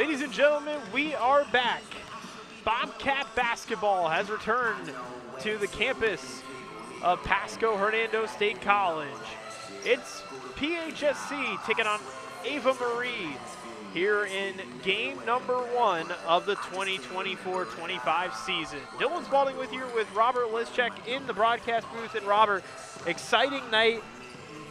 Ladies and gentlemen, we are back. Bobcat basketball has returned to the campus of Pasco-Hernando State College. It's PHSC taking on Ava Marie here in game number 1 of the 2024-25 season. Dylan Spalding with you with Robert Lischek in the broadcast booth. And Robert, exciting night.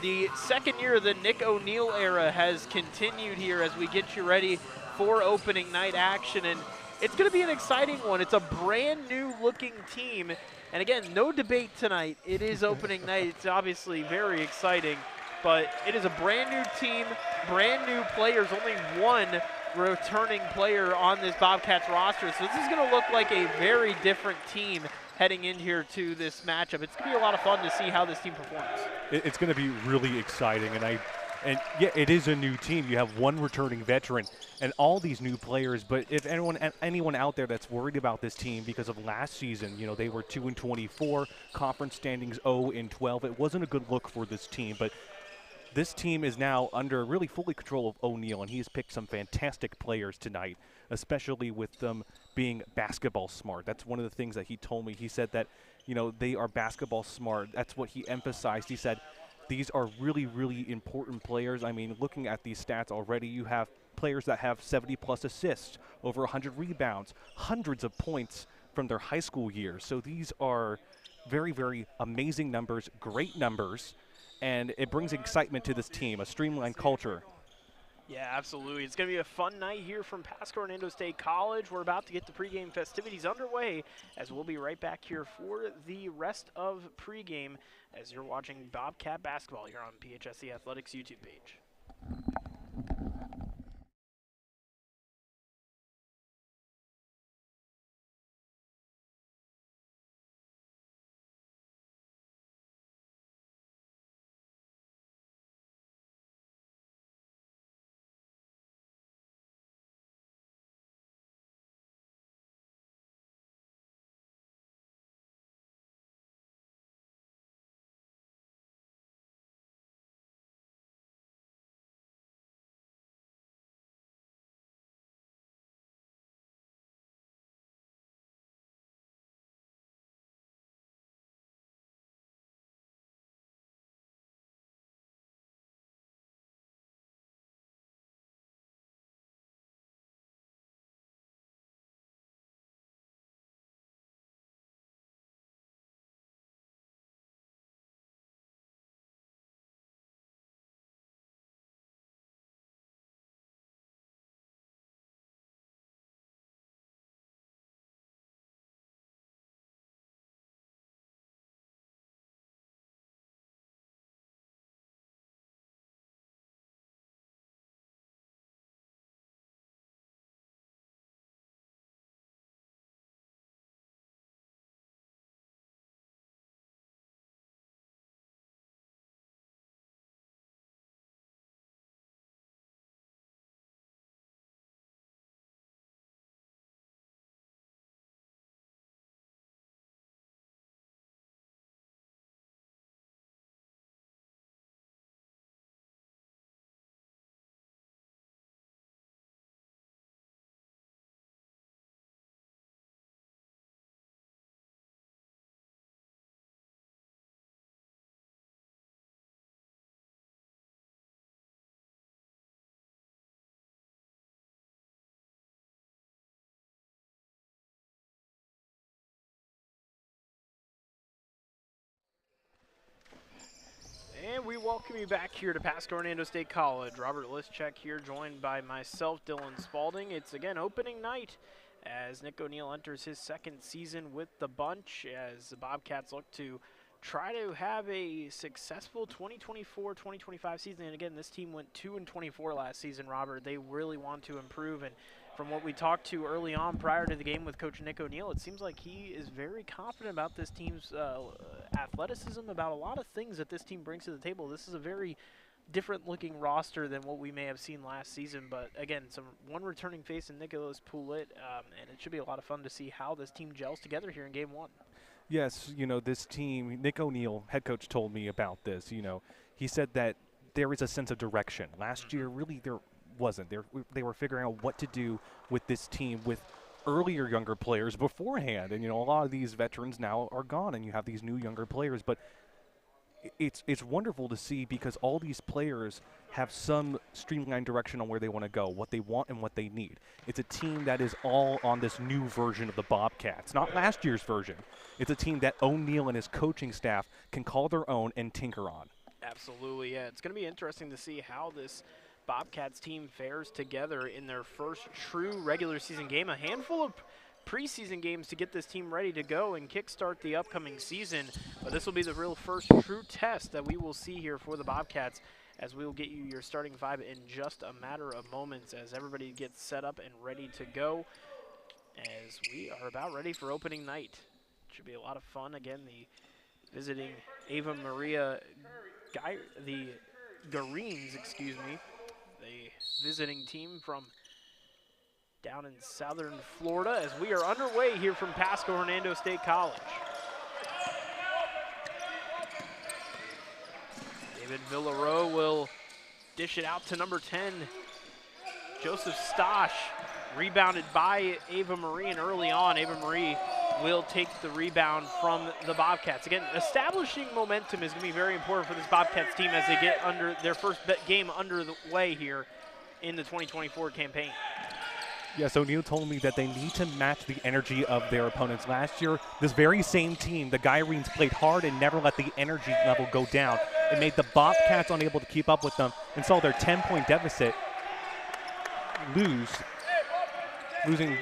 The second year of the Nick O'Neill era has continued here as we get you ready for opening night action, and it's going to be an exciting one. It's a brand new looking team, and again, no debate tonight. It is opening night. It's obviously very exciting, but it is a brand new team, brand new players, only one returning player on this Bobcats roster, so this is going to look like a very different team heading in here to this matchup. It's going to be a lot of fun to see how this team performs. It's going to be really exciting, and yeah, it is a new team. You have one returning veteran and all these new players. But if anyone out there that's worried about this team because of last season, you know, they were 2-24, conference standings 0-12. It wasn't a good look for this team, but this team is now under really fully control of O'Neill, and he's picked some fantastic players tonight, especially with them being basketball smart. That's one of the things that he told me. He said that, you know, they are basketball smart. That's what he emphasized. He said these are really, really important players. I mean, looking at these stats already, you have players that have 70-plus assists, over 100 rebounds, hundreds of points from their high school years. So these are very, very amazing numbers, great numbers, and it brings excitement to this team, a streamlined culture. Yeah, absolutely. It's going to be a fun night here from Pasco-Hernando State College. We're about to get the pregame festivities underway, as we'll be right back here for the rest of pregame as you're watching Bobcat basketball here on PHSC Athletics YouTube page. And we welcome you back here to Pasco-Hernando State College. Robert Lischek here, joined by myself, Dylan Spalding. It's, again, opening night as Nick O'Neill enters his second season with the bunch, as the Bobcats look to try to have a successful 2024-2025 season. And, again, this team went 2-24 last season, Robert. They really want to improve, and from what we talked to early on prior to the game with Coach Nick O'Neill, it seems like he is very confident about this team's athleticism, about a lot of things that this team brings to the table. This is a very different-looking roster than what we may have seen last season. But, again, one returning face in Nicholas Poulet, and it should be a lot of fun to see how this team gels together here in Game 1. Yes, you know, this team, Nick O'Neill, head coach, told me about this. You know, he said that there is a sense of direction. Last year, really, there wasn't. They were figuring out what to do with this team with earlier younger players beforehand. And, you know, a lot of these veterans now are gone, and you have these new younger players. But it's wonderful to see because all these players have some streamlined direction on where they want to go, what they want and what they need. It's a team that is all on this new version of the Bobcats, not last year's version. It's a team that O'Neal and his coaching staff can call their own and tinker on. Absolutely, yeah. It's going to be interesting to see how this Bobcats team fares together in their first true regular season game. A handful of preseason games to get this team ready to go and kickstart the upcoming season. But this will be the real first true test that we will see here for the Bobcats, as we will get you your starting five in just a matter of moments as everybody gets set up and ready to go, as we are about ready for opening night. Should be a lot of fun. Again, the visiting Ava Maria the Gareens, the visiting team from down in southern Florida, as we are underway here from Pasco-Hernando State College. David Villareau will dish it out to number 10, Joseph Stosh, rebounded by Ava Marie, and early on, Ava Marie will take the rebound from the Bobcats. Again, establishing momentum is going to be very important for this Bobcats team as they get under their first game under the way here in the 2024 campaign. Yes, O'Neal told me that they need to match the energy of their opponents. Last year, this very same team, the Gyrenes, played hard and never let the energy level go down. It made the Bobcats unable to keep up with them and saw their 10-point deficit losing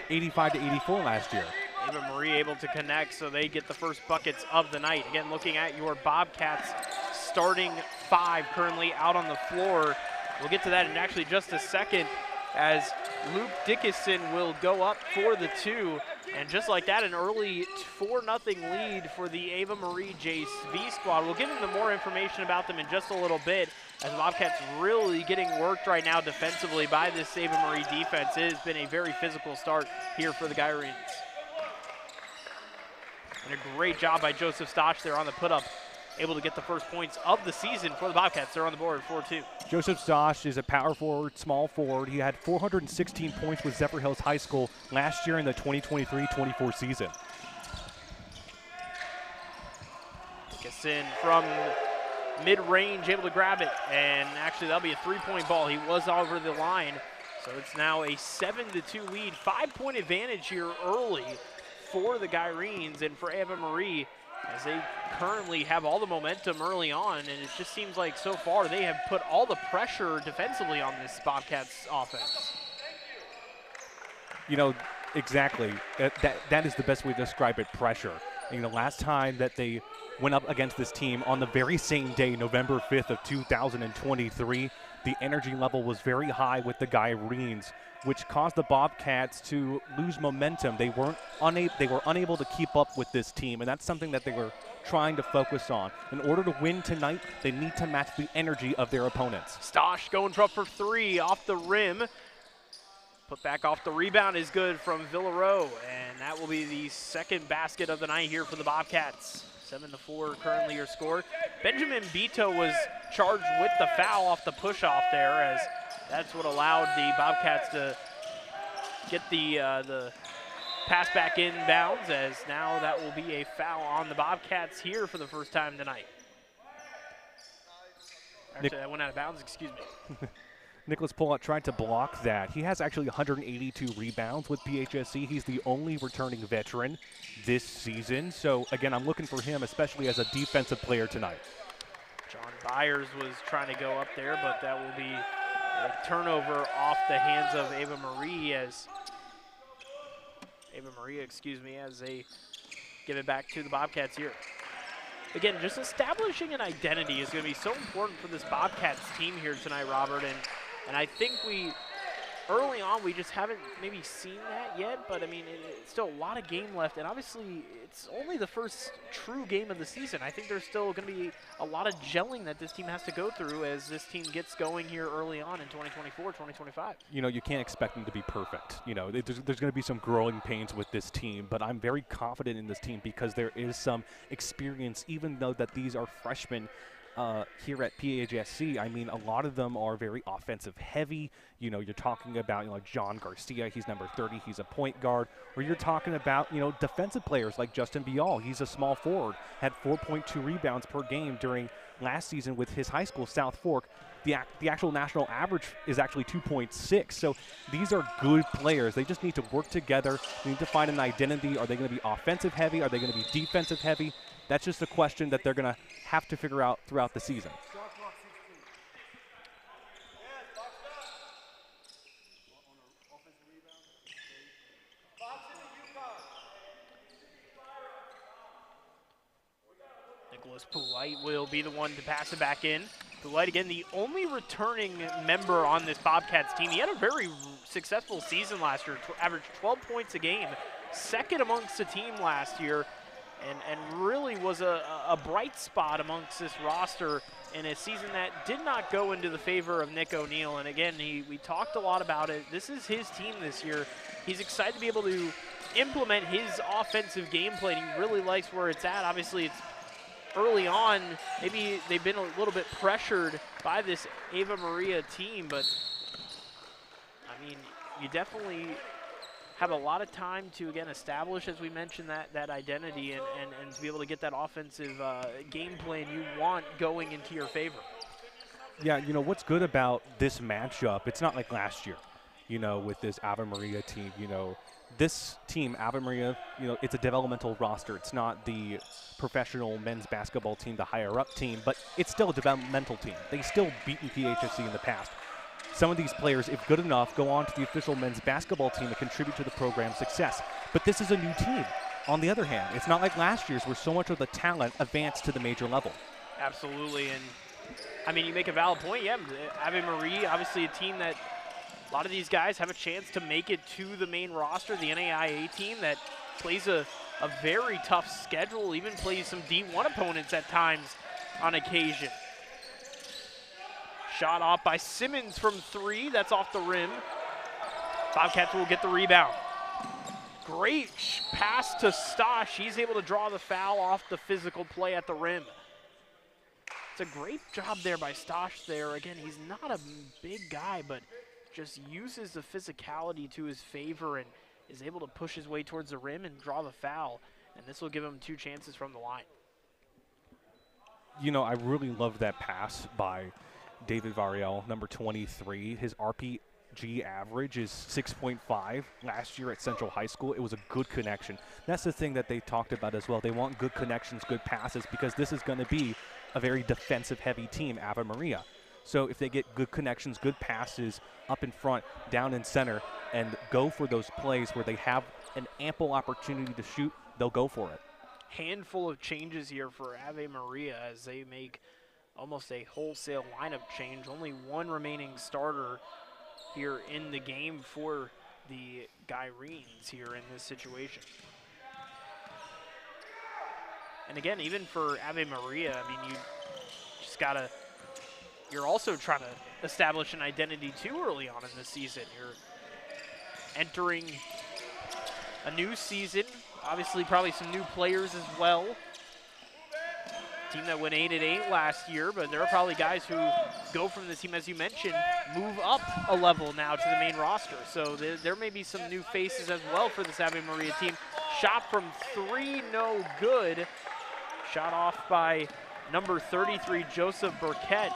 85 to 84 last year. Ava Marie able to connect, so they get the first buckets of the night. Again, looking at your Bobcats starting five currently out on the floor. We'll get to that in actually just a second, as Luke Dickinson will go up for the two. And just like that, an early 4-0 lead for the Ava Marie JV squad. We'll get into more information about them in just a little bit, as the Bobcats really getting worked right now defensively by this Ava Marie defense. It has been a very physical start here for the Gyrenes. And a great job by Joseph Stosh there on the put-up, able to get the first points of the season for the Bobcats. They're on the board 4-2. Joseph Stosh is a power forward, small forward. He had 416 points with Zephyr Hills High School last year in the 2023-24 season. Dickinson from mid-range, able to grab it, and actually that'll be a three-point ball. He was over the line, so it's now a 7-2 lead. 5-point advantage here early for the Gyrenes and for Ava Marie, as they currently have all the momentum early on, and it just seems like so far they have put all the pressure defensively on this Bobcats offense. You know, exactly. That is the best way to describe it, pressure. You know, last time that they went up against this team on the very same day, November 5th of 2023, the energy level was very high with the Gyrenes, which caused the Bobcats to lose momentum. They were unable to keep up with this team, and that's something that they were trying to focus on. In order to win tonight, they need to match the energy of their opponents. Stosh going up for three off the rim. Put back off the rebound is good from Villareau, and that will be the second basket of the night here for the Bobcats. 7-4 currently your score. Benjamin Beto was charged with the foul off the push-off there, as that's what allowed the Bobcats to get the pass back inbounds, as now that will be a foul on the Bobcats here for the first time tonight. Actually, that went out of bounds, excuse me. Nicholas Pollock tried to block that. He has actually 182 rebounds with PHSC. He's the only returning veteran this season. So, again, I'm looking for him, especially as a defensive player tonight. John Byers was trying to go up there, but that will be a turnover off the hands of Ava Marie, as they give it back to the Bobcats here. Again, just establishing an identity is going to be so important for this Bobcats team here tonight, Robert, and I think early on, we just haven't maybe seen that yet, but I mean, it's still a lot of game left, and obviously it's only the first true game of the season. I think there's still going to be a lot of gelling that this team has to go through as this team gets going here early on in 2024, 2025. You know, you can't expect them to be perfect. You know, there's going to be some growing pains with this team, but I'm very confident in this team because there is some experience, even though that these are freshmen here at PHSC, I mean, a lot of them are very offensive heavy. You know, you're talking about, you know, John Garcia, he's number 30, he's a point guard. Or you're talking about, you know, defensive players like Justin Vial, he's a small forward, had 4.2 rebounds per game during last season with his high school, South Fork. The actual national average is actually 2.6. So these are good players. They just need to work together. They need to find an identity. Are they going to be offensive heavy? Are they going to be defensive heavy? That's just a question that they're going to have to figure out throughout the season. Nicholas Polite will be the one to pass it back in. Polite, again, the only returning member on this Bobcats team. He had a very successful season last year, averaged 12 points a game, second amongst the team last year, and really was a bright spot amongst this roster in a season that did not go into the favor of Nick O'Neill. And again, we talked a lot about it. This is his team this year. He's excited to be able to implement his offensive game plan. He really likes where it's at. Obviously, it's early on, maybe they've been a little bit pressured by this Ave Maria team, but I mean, you definitely have a lot of time to, again, establish, as we mentioned, that identity and to be able to get that offensive game plan you want going into your favor. Yeah, you know, what's good about this matchup, it's not like last year, you know, with this Ave Maria team. You know, this team, Ave Maria, you know, it's a developmental roster. It's not the professional men's basketball team, the higher-up team, but it's still a developmental team. They still beaten PHSC in the past. Some of these players, if good enough, go on to the official men's basketball team and contribute to the program's success. But this is a new team. On the other hand, it's not like last year's where so much of the talent advanced to the major level. Absolutely, and I mean, you make a valid point. Yeah, Ave Maria, obviously a team that a lot of these guys have a chance to make it to the main roster, the NAIA team that plays a very tough schedule, even plays some D1 opponents at times on occasion. Shot off by Simmons from three, that's off the rim. Bobcats will get the rebound. Great pass to Stosh. He's able to draw the foul off the physical play at the rim. It's a great job there by Stosh there. Again, he's not a big guy, but just uses the physicality to his favor and is able to push his way towards the rim and draw the foul. And this will give him 2 chances from the line. You know, I really love that pass by David Variel, number 23. His RPG average is 6.5 last year at Central High School. It was a good connection. That's the thing that they talked about as well. They want good connections, good passes, because this is going to be a very defensive-heavy team, Ave Maria. So if they get good connections, good passes up in front, down in center, and go for those plays where they have an ample opportunity to shoot, they'll go for it. Handful of changes here for Ave Maria as they make almost a wholesale lineup change. Only one remaining starter here in the game for the Gyrenes here in this situation. And again, even for Ave Maria, I mean, you just gotta, you're also trying to establish an identity too early on in the season. You're entering a new season, obviously probably some new players as well. Team that went 8-8 last year, but there are probably guys who go from this team, as you mentioned, move up a level now to the main roster. So there may be some new faces as well for this Ave Maria team. Shot from three, no good. Shot off by number 33, Joseph Burkett.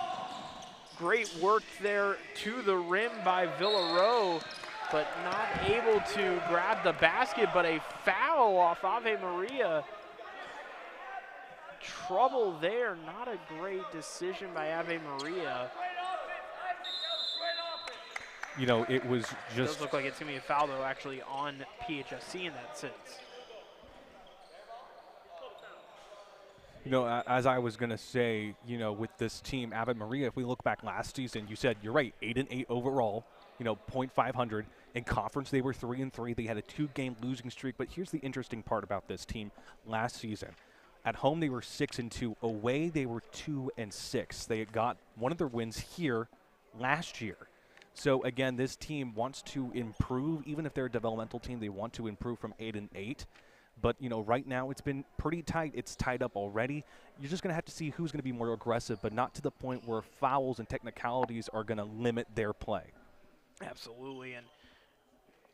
Great work there to the rim by Villareau, but not able to grab the basket, but a foul off Ave Maria. Trouble there, not a great decision by Ave Maria. You know, it was just... It does look like it's going to be a foul, though, actually, on PHSC in that sense. You know, as I was going to say, you know, with this team, Ave Maria, if we look back last season, you said, you're right, 8-8 overall, you know, .500. In conference, they were 3-3. They had a 2-game losing streak. But here's the interesting part about this team last season. At home, they were 6-2. Away, they were 2-6. They got one of their wins here last year. So, again, this team wants to improve. Even if they're a developmental team, they want to improve from 8-8. But, right now it's been pretty tight. It's tied up already. You're just going to have to see who's going to be more aggressive, but not to the point where fouls and technicalities are going to limit their play. Absolutely. And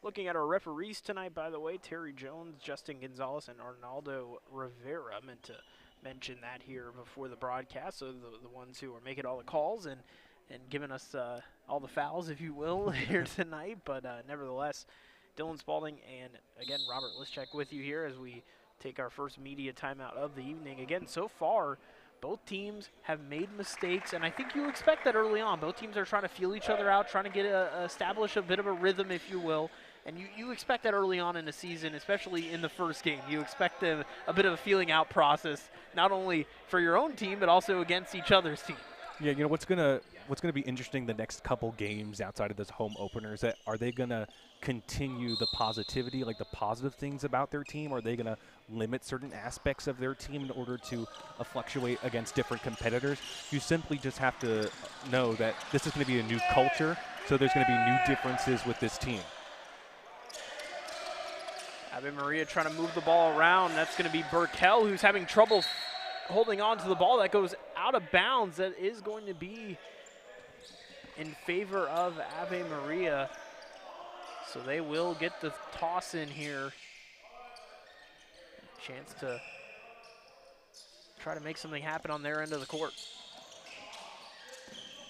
looking at our referees tonight, by the way, Terry Jones, Justin Gonzalez, and Arnaldo Rivera. Meant to mention that here before the broadcast. So the ones who are making all the calls and giving us all the fouls, if you will, here tonight. But nevertheless, Dylan Spalding and, again, Robert Lischek with you here as we take our first media timeout of the evening. Again, so far, both teams have made mistakes, and I think you expect that early on. Both teams are trying to feel each other out, trying to get establish a bit of a rhythm, if you will. And you expect that early on in the season, especially in the first game. You expect a bit of a feeling out process, not only for your own team, but also against each other's team. Yeah, what's gonna be interesting the next couple games outside of this home opener is that are they gonna continue the positivity, like the positive things about their team? Or are they gonna limit certain aspects of their team in order to fluctuate against different competitors? You simply just have to know that this is gonna be a new culture, so there's gonna be new differences with this team. Ave Maria trying to move the ball around. That's going to be Burkell, who's having trouble holding on to the ball. That goes out of bounds. That is going to be in favor of Ave Maria. So they will get the toss in here. Chance to try to make something happen on their end of the court.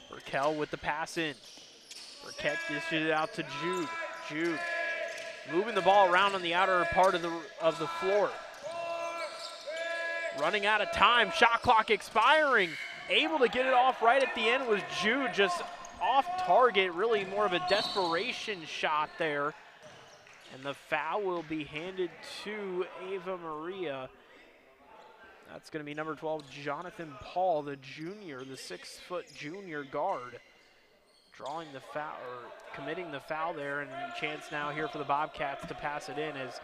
Burkell with the pass in. Burkett dishes it out to Jude. Jude moving the ball around on the outer part of the floor. Running out of time, shot clock expiring. Able to get it off right at the end was Jude, just off target, really more of a desperation shot there. And the foul will be handed to Ava Maria. That's going to be number 12, Jonathan Paul, the junior, the 6-foot junior guard. Drawing the foul, or committing the foul there, and chance now here for the Bobcats to pass it in as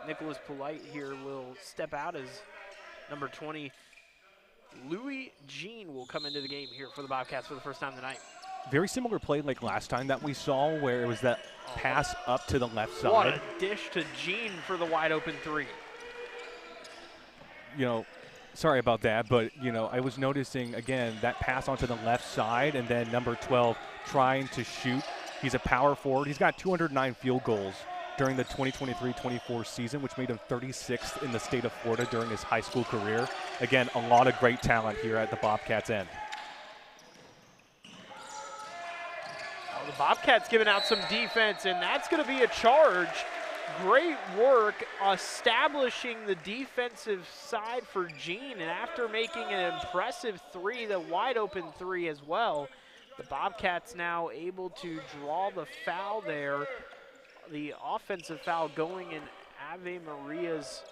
Nicholas Polite here will step out as number 20, Louis Jean, will come into the game here for the Bobcats for the first time tonight. Very similar play like last time that we saw, where it was that pass up to the left side. What a dish to Jean for the wide open three. Sorry about that, but, I was noticing, again, that pass onto the left side, and then number 12 trying to shoot. He's a power forward. He's got 209 field goals during the 2023-24 season, which made him 36th in the state of Florida during his high school career. Again, a lot of great talent here at the Bobcats' end. Well, the Bobcats giving out some defense, and that's going to be a charge. Great work establishing the defensive side for Jean, and after making an impressive three, the wide open three as well, the Bobcats now able to draw the foul there. The offensive foul going in Ave Maria's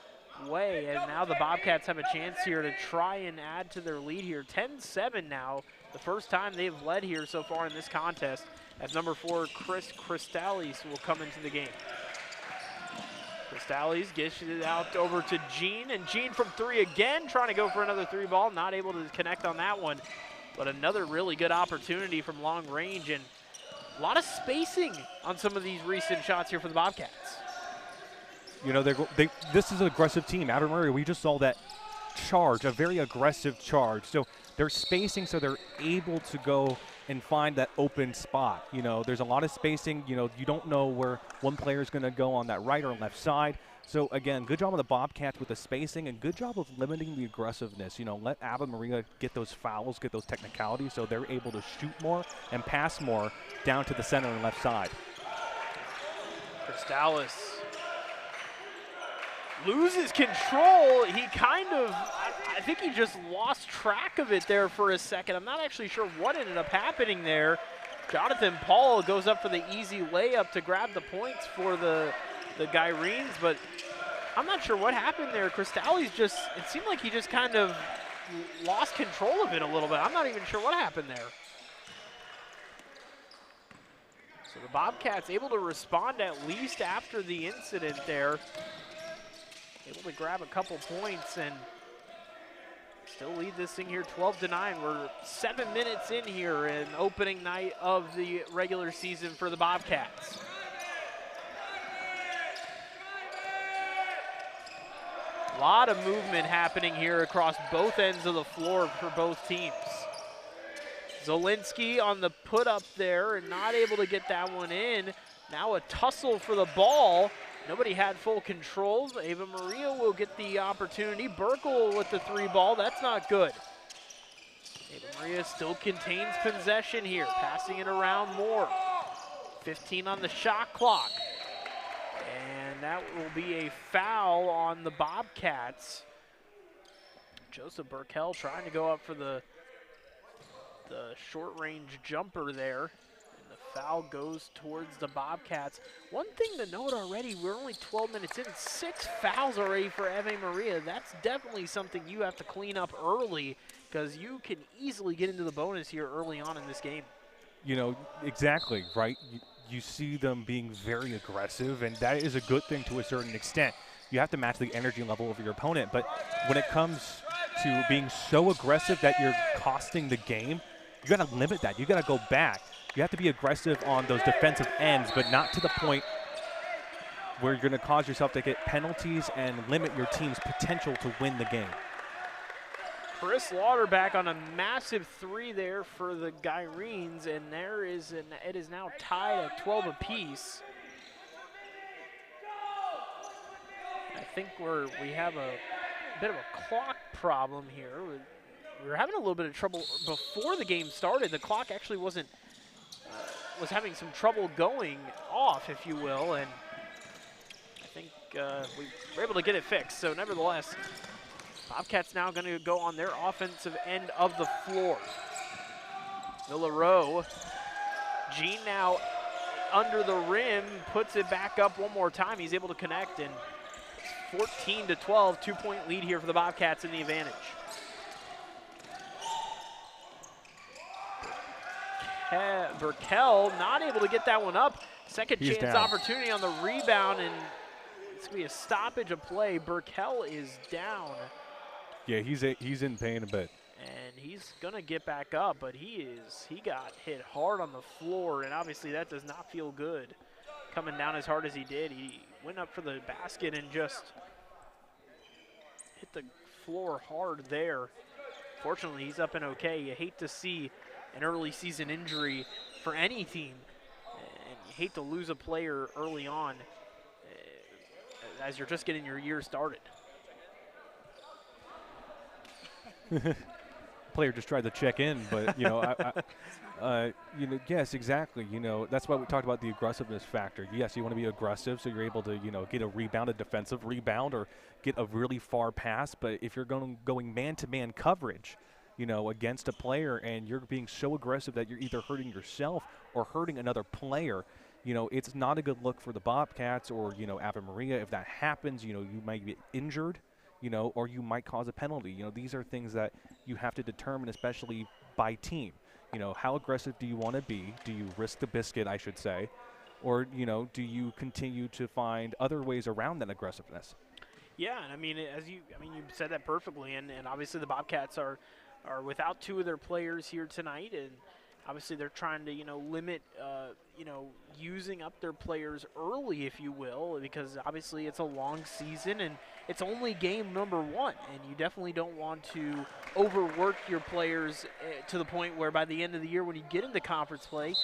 way, and now the Bobcats have a chance here to try and add to their lead here. 10-7 now, the first time they've led here so far in this contest, as number 4, Chris Cristales will come into the game. Cristales gets it out over to Jean, and Jean from three again, trying to go for another three ball, not able to connect on that one, but another really good opportunity from long range, and a lot of spacing on some of these recent shots here for the Bobcats. This is an aggressive team. Ave Maria, we just saw that charge, a very aggressive charge. So they're spacing so they're able to go and find that open spot. There's a lot of spacing. You don't know where one player is going to go on that right or left side. So, again, good job of the Bobcats with the spacing, and good job of limiting the aggressiveness. Let Ave Maria get those fouls, get those technicalities, so they're able to shoot more and pass more down to the center and left side. Cristales loses control. He kind of, I think he just lost track of it there for a second. I'm not actually sure what ended up happening there. Jonathan Paul goes up for the easy layup to grab the points for the Gyrenes, but I'm not sure what happened there. Cristales just, it seemed like he just kind of lost control of it a little bit. I'm not even sure what happened there. So the Bobcats able to respond at least after the incident there. Able to grab a couple points and still lead this thing here 12-9. We're 7 minutes in here in opening night of the regular season for the Bobcats. A lot of movement happening here across both ends of the floor for both teams. Zielinski on the put up there and not able to get that one in. Now a tussle for the ball. Nobody had full control. Ava Maria will get the opportunity. Burkle with the 3 ball. That's not good. Ava Maria still contains possession here, passing it around more. 15 on the shot clock. And that will be a foul on the Bobcats. Joseph Burkell trying to go up for the short-range jumper there. And the foul goes towards the Bobcats. One thing to note already, we're only 12 minutes in. 6 fouls already for Ave Maria. That's definitely something you have to clean up early because you can easily get into the bonus here early on in this game. You know, exactly, right? You see them being very aggressive, and that is a good thing to a certain extent. You have to match the energy level of your opponent, but when it comes to being so aggressive that you're costing the game, you got to limit that. You got to go back. You have to be aggressive on those defensive ends, but not to the point where you're going to cause yourself to get penalties and limit your team's potential to win the game. Chris Lauterbach on a massive 3 there for the Gyrenes, and it is now tied at 12 apiece. I think we have a bit of a clock problem here. We were having a little bit of trouble before the game started. The clock actually was having some trouble going off, if you will, and I think we were able to get it fixed. So nevertheless, Bobcats now going to go on their offensive end of the floor. Villareau, Gene now under the rim, puts it back up one more time. He's able to connect, and it's 14-12, 2-point lead here for the Bobcats in the advantage. Burkell not able to get that one up. Second chance opportunity on the rebound, and it's going to be a stoppage of play. Burkell is down. Yeah, he's in pain a bit. And he's going to get back up, but he got hit hard on the floor, and obviously that does not feel good. Coming down as hard as he did, he went up for the basket and just hit the floor hard there. Fortunately, he's up and okay. You hate to see an early season injury for any team, and you hate to lose a player early on as you're just getting your year started. Player just tried to check in, but you know, yes, exactly. You know, that's why we talked about the aggressiveness factor. Yes, you want to be aggressive, so you're able to, you know, get a rebound, a defensive rebound, or get a really far pass. But if you're going man-to-man coverage, you know, against a player, and you're being so aggressive that you're either hurting yourself or hurting another player, you know, it's not a good look for the Bobcats or, you know, Ave Maria. If that happens, you know, you might get injured, you know, or you might cause a penalty. You know, these are things that you have to determine, especially by team. You know, how aggressive do you want to be? Do you risk the biscuit, I should say? Or, you know, do you continue to find other ways around that aggressiveness? Yeah, and I mean, you said that perfectly, and obviously the Bobcats are without 2 of their players here tonight, and obviously they're trying to, you know, limit, you know, using up their players early, if you will, because obviously it's a long season and it's only game number 1, and you definitely don't want to overwork your players to the point where by the end of the year when you get into conference play,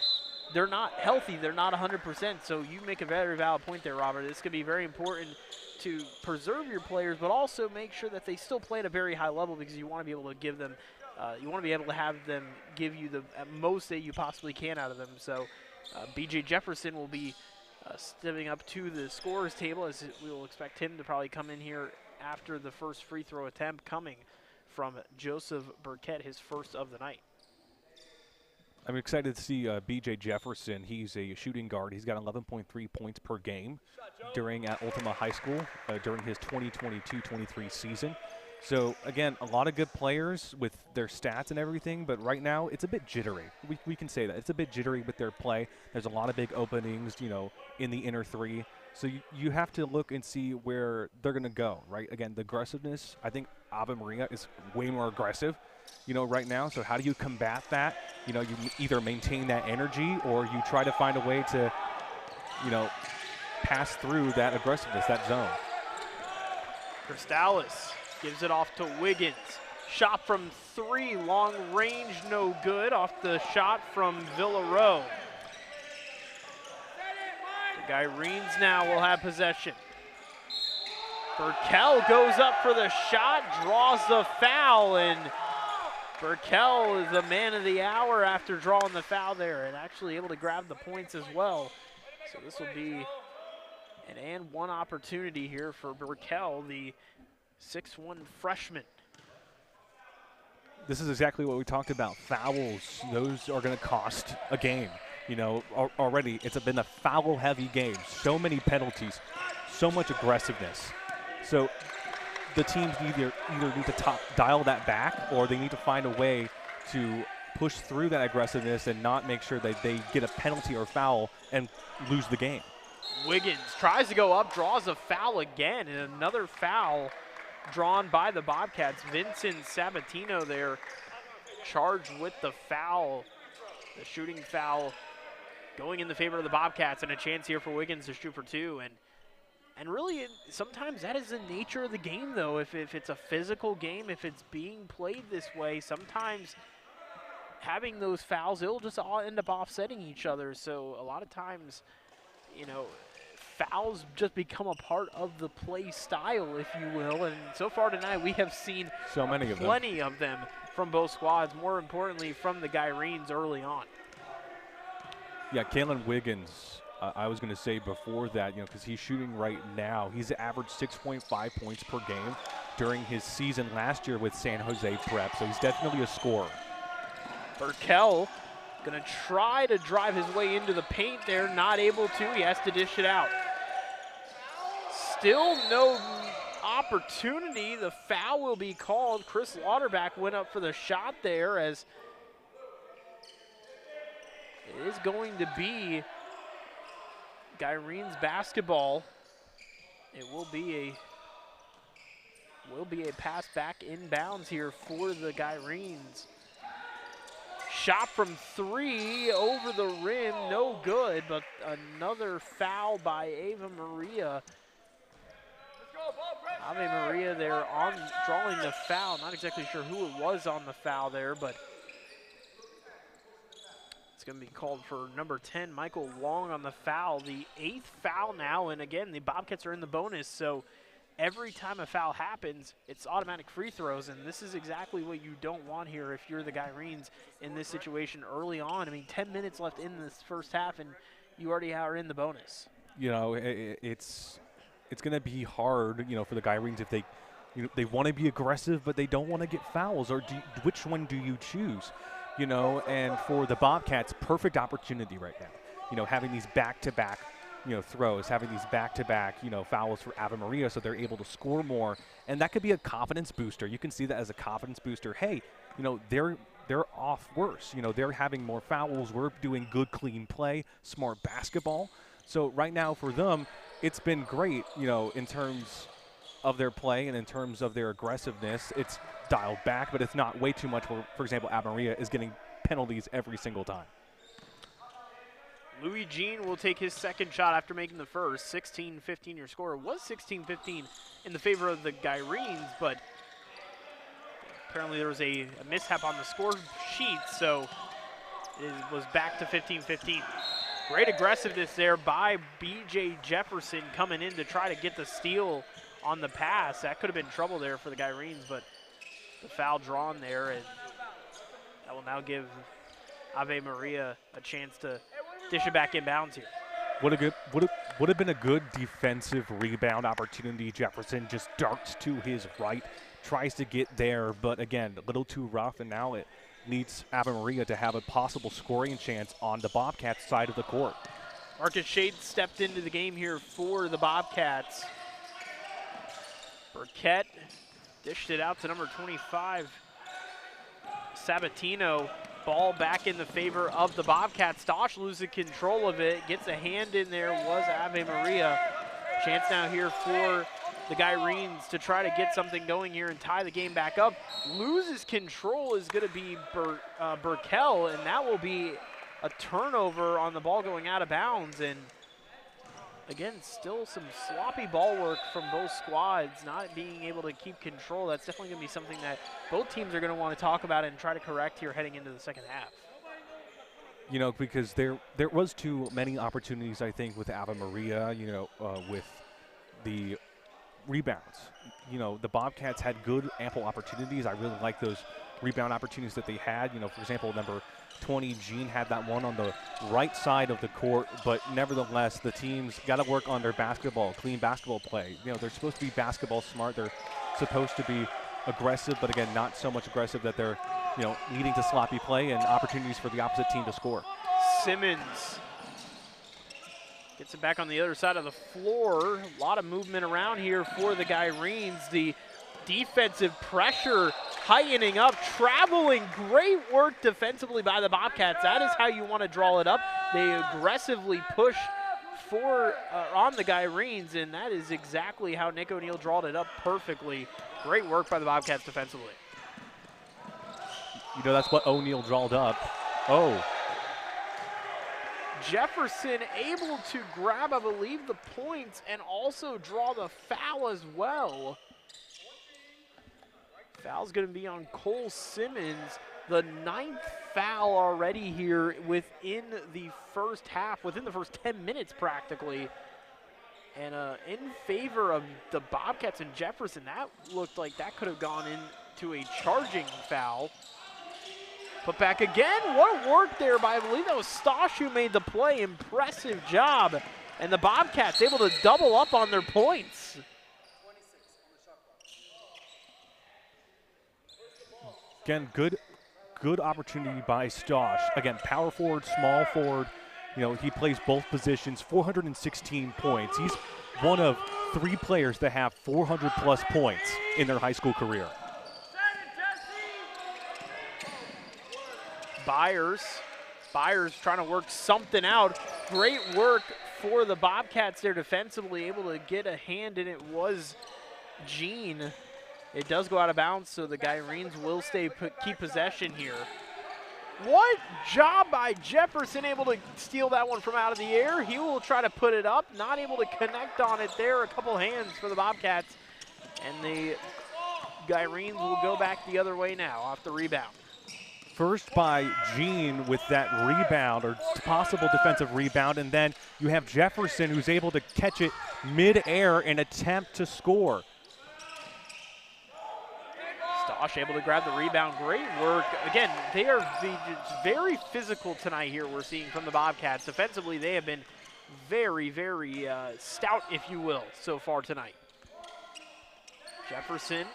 they're not healthy, they're not 100%. So you make a very valid point there, Robert. It's going to be very important to preserve your players, but also make sure that they still play at a very high level, because you want to be able to give them, you want to be able to have them give you the most that you possibly can out of them. So BJ Jefferson will be stepping up to the scorer's table, as we will expect him to probably come in here after the first free throw attempt coming from Joseph Burkett, his first of the night. I'm excited to see BJ Jefferson. He's a shooting guard. He's got 11.3 points per game at Ultima High School during his 2022-23 season. So, again, a lot of good players with their stats and everything, but right now it's a bit jittery. We can say that. It's a bit jittery with their play. There's a lot of big openings, you know, in the inner 3. So you have to look and see where they're going to go, right? Again, the aggressiveness, I think Ave Maria is way more aggressive, you know, right now. So how do you combat that? You know, you either maintain that energy or you try to find a way to, you know, pass through that aggressiveness, that zone. Cristales gives it off to Wiggins. Shot from 3, long range, no good. Off the shot from Villareau. The Gyrenes now will have possession. Burkell goes up for the shot, draws the foul, and Burkell is the man of the hour after drawing the foul there and actually able to grab the points as well. So this will be an and one opportunity here for Burkell, the 6'1" freshman. This is exactly what we talked about. Fouls, those are going to cost a game. You know, already it's been a foul-heavy game. So many penalties, so much aggressiveness. So the teams either need to dial that back, or they need to find a way to push through that aggressiveness and not make sure that they get a penalty or foul and lose the game. Wiggins tries to go up, draws a foul again, and another foul drawn by the Bobcats. Vincent Sabatino there charged with the foul, the shooting foul going in the favor of the Bobcats, and a chance here for Wiggins to shoot for 2. And really, sometimes that is the nature of the game, though. If it's a physical game, if it's being played this way, sometimes having those fouls, it'll just all end up offsetting each other. So a lot of times, you know, fouls just become a part of the play style, if you will. And so far tonight, we have seen so many of them. Plenty of them from both squads, more importantly from the Gyrenes early on. Yeah, Kalen Wiggins, I was going to say before that, you know, because he's shooting right now. He's averaged 6.5 points per game during his season last year with San Jose Prep, so he's definitely a scorer. Burkell going to try to drive his way into the paint there, not able to. He has to dish it out. Still no opportunity. The foul will be called. Chris Lauterbach went up for the shot there, as it is going to be Gyrenes basketball. It will be a pass back inbounds here for the Gyrenes. Shot from 3 over the rim, no good, but another foul by Ava Maria. Ave Maria there on drawing the foul. Not exactly sure who it was on the foul there, but it's going to be called for number 10, Michael Long, on the foul. The 8th foul now, and again, the Bobcats are in the bonus, so every time a foul happens, it's automatic free throws, and this is exactly what you don't want here if you're the Gyrenes in this situation early on. I mean, 10 minutes left in this first half, and you already are in the bonus. You know, it's going to be hard, you know, for the Gyrenes if they want to be aggressive, but they don't want to get fouls, or which one do you choose? You know, and for the Bobcats, perfect opportunity right now. You know, having these back-to-back, you know, throws, having these back-to-back, you know, fouls for Ave Maria, so they're able to score more, and that could be a confidence booster. You can see that as a confidence booster. Hey, you know, they're off worse. You know, they're having more fouls. We're doing good, clean play, smart basketball. So right now for them, it's been great, you know, in terms of their play and in terms of their aggressiveness. It's dialed back, but it's not way too much where, for example, Ave Maria is getting penalties every single time. Louis Jean will take his second shot after making the first. 16-15 your score. It was 16-15 in the favor of the Gyrenes, but apparently there was a mishap on the score sheet, so it was back to 15-15. Great aggressiveness there by B.J. Jefferson coming in to try to get the steal on the pass. That could have been trouble there for the Gyrenes, but the foul drawn there, and that will now give Ave Maria a chance to dish it back inbounds here. Would have been a good defensive rebound opportunity. Jefferson just darts to his right, tries to get there, but again, a little too rough, and now it leads Ave Maria to have a possible scoring chance on the Bobcats side of the court. Marcus Shade stepped into the game here for the Bobcats. Burkett dished it out to number 25, Sabatino. Ball back in the favor of the Bobcats. Stosh loses control of it, gets a hand in there, was Ave Maria. Chance now here for the Gyrenes to try to get something going here and tie the game back up. Loses control is going to be Burkell, and that will be a turnover on the ball going out of bounds. And again, still some sloppy ball work from both squads, not being able to keep control. That's definitely going to be something that both teams are going to want to talk about and try to correct here heading into the second half. You know, because there was too many opportunities, I think, with Ave Maria, you know, with the rebounds. You know, the Bobcats had good, ample opportunities. I really like those rebound opportunities that they had. You know, for example, number 20, Jean, had that one on the right side of the court, but nevertheless, the teams got to work on their basketball, clean basketball play. You know, they're supposed to be basketball smart. They're supposed to be aggressive, but again, not so much aggressive that they're, you know, leading to sloppy play and opportunities for the opposite team to score. Simmons gets it back on the other side of the floor. A lot of movement around here for the Gyrenes. The defensive pressure heightening up, traveling. Great work defensively by the Bobcats. That is how you want to draw it up. They aggressively push for on the Gyrenes, and that is exactly how Nick O'Neill drawed it up perfectly. Great work by the Bobcats defensively. You know, that's what O'Neill drawed up. Oh. Jefferson able to grab, I believe, the points and also draw the foul as well. Foul's going to be on Cole Simmons, the 9th foul already here within the first half, within the first 10 minutes practically. And in favor of the Bobcats and Jefferson, that looked like that could have gone into a charging foul. Put back again. What work there by, I believe that was Stosh who made the play. Impressive job. And the Bobcats able to double up on their points. Again, good opportunity by Stosh. Again, power forward, small forward. You know, he plays both positions, 416 points. He's one of 3 players that have 400-plus points in their high school career. Byers trying to work something out. Great work for the Bobcats there defensively, able to get a hand in it was Jean. It does go out of bounds, so the Gyrenes will keep possession here. What job by Jefferson, able to steal that one from out of the air. He will try to put it up, not able to connect on it there. A couple hands for the Bobcats, and the Gyrenes will go back the other way now off the rebound. First by Jean with that rebound, or possible defensive rebound, and then you have Jefferson who's able to catch it mid-air and attempt to score. Stosh able to grab the rebound. Great work. Again, they are very physical tonight here we're seeing from the Bobcats. Defensively, they have been very, very stout, if you will, so far tonight. Jefferson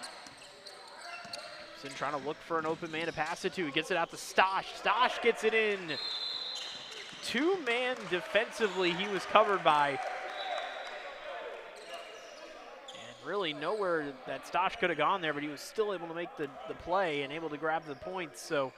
trying to look for an open man to pass it to. He gets it out to Stosh. Stosh gets it in. 2-man defensively he was covered by. And really nowhere that Stosh could have gone there, but he was still able to make the play and able to grab the points. So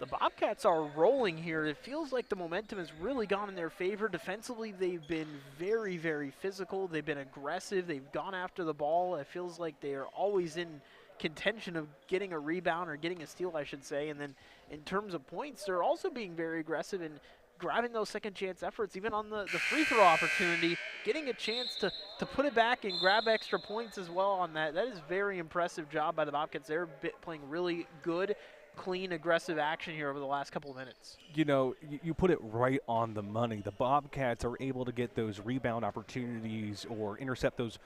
the Bobcats are rolling here. It feels like the momentum has really gone in their favor. Defensively, they've been very, very physical. They've been aggressive. They've gone after the ball. It feels like they are always in contention of getting a rebound or getting a steal, I should say. And then in terms of points, they're also being very aggressive and grabbing those second chance efforts, even on the free throw opportunity, getting a chance to put it back and grab extra points as well on that. That is very impressive job by the Bobcats. They're playing really good, clean, aggressive action here over the last couple of minutes. You know, you put it right on the money. The Bobcats are able to get those rebound opportunities or intercept those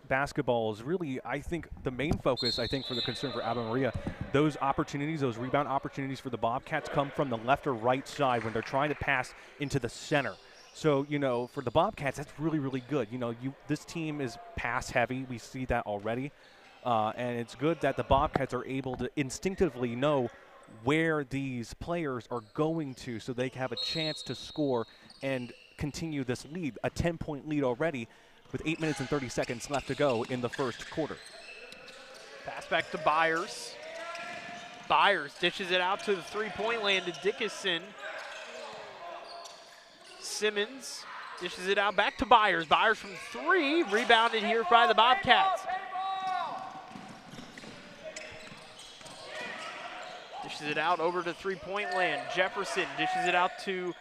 basketballs. Really, I think the main focus, I think, for the concern for Ave Maria, those opportunities, those rebound opportunities for the Bobcats come from the left or right side when they're trying to pass into the center. So, you know, for the Bobcats, that's really, really good. You know, this team is pass heavy. We see that already. And it's good that the Bobcats are able to instinctively know where these players are going to so they can have a chance to score and continue this lead, a 10-point lead already, with 8 minutes and 30 seconds left to go in the first quarter. Pass back to Byers. Byers dishes it out to the three-point land to Dickinson. Simmons dishes it out back to Byers. Byers from 3, rebounded here by the Bobcats. Dishes it out over to three-point land. Jefferson dishes it out to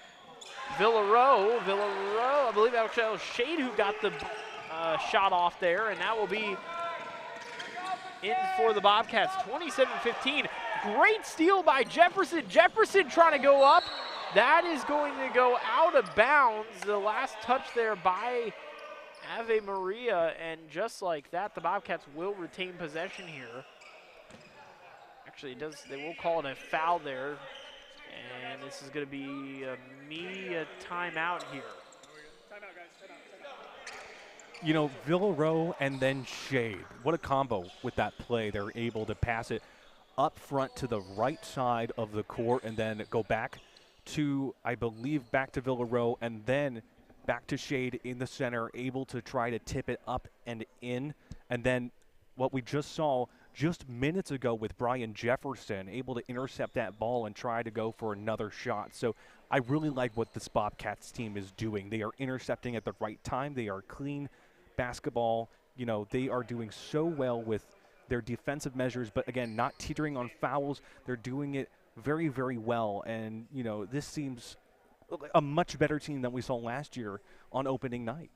Villarreal, I believe that was Shade who got the shot off there, and that will be in for the Bobcats, 27-15. Great steal by Jefferson. Jefferson trying to go up. That is going to go out of bounds. The last touch there by Ave Maria, and just like that, the Bobcats will retain possession here. Actually, they will call it a foul there, and this is going to be a timeout here. You know, Villarreal and then Shade. What a combo with that play. They're able to pass it up front to the right side of the court and then go back to, I believe, back to Villarreal and then back to Shade in the center, able to try to tip it up and in. And then what we just saw just minutes ago with Brian Jefferson, able to intercept that ball and try to go for another shot. So I really like what this Bobcats team is doing. They are intercepting at the right time. They are clean basketball. You know, they are doing so well with their defensive measures, but again, not teetering on fouls. They're doing it very, very well. And, you know, this seems a much better team than we saw last year on opening night.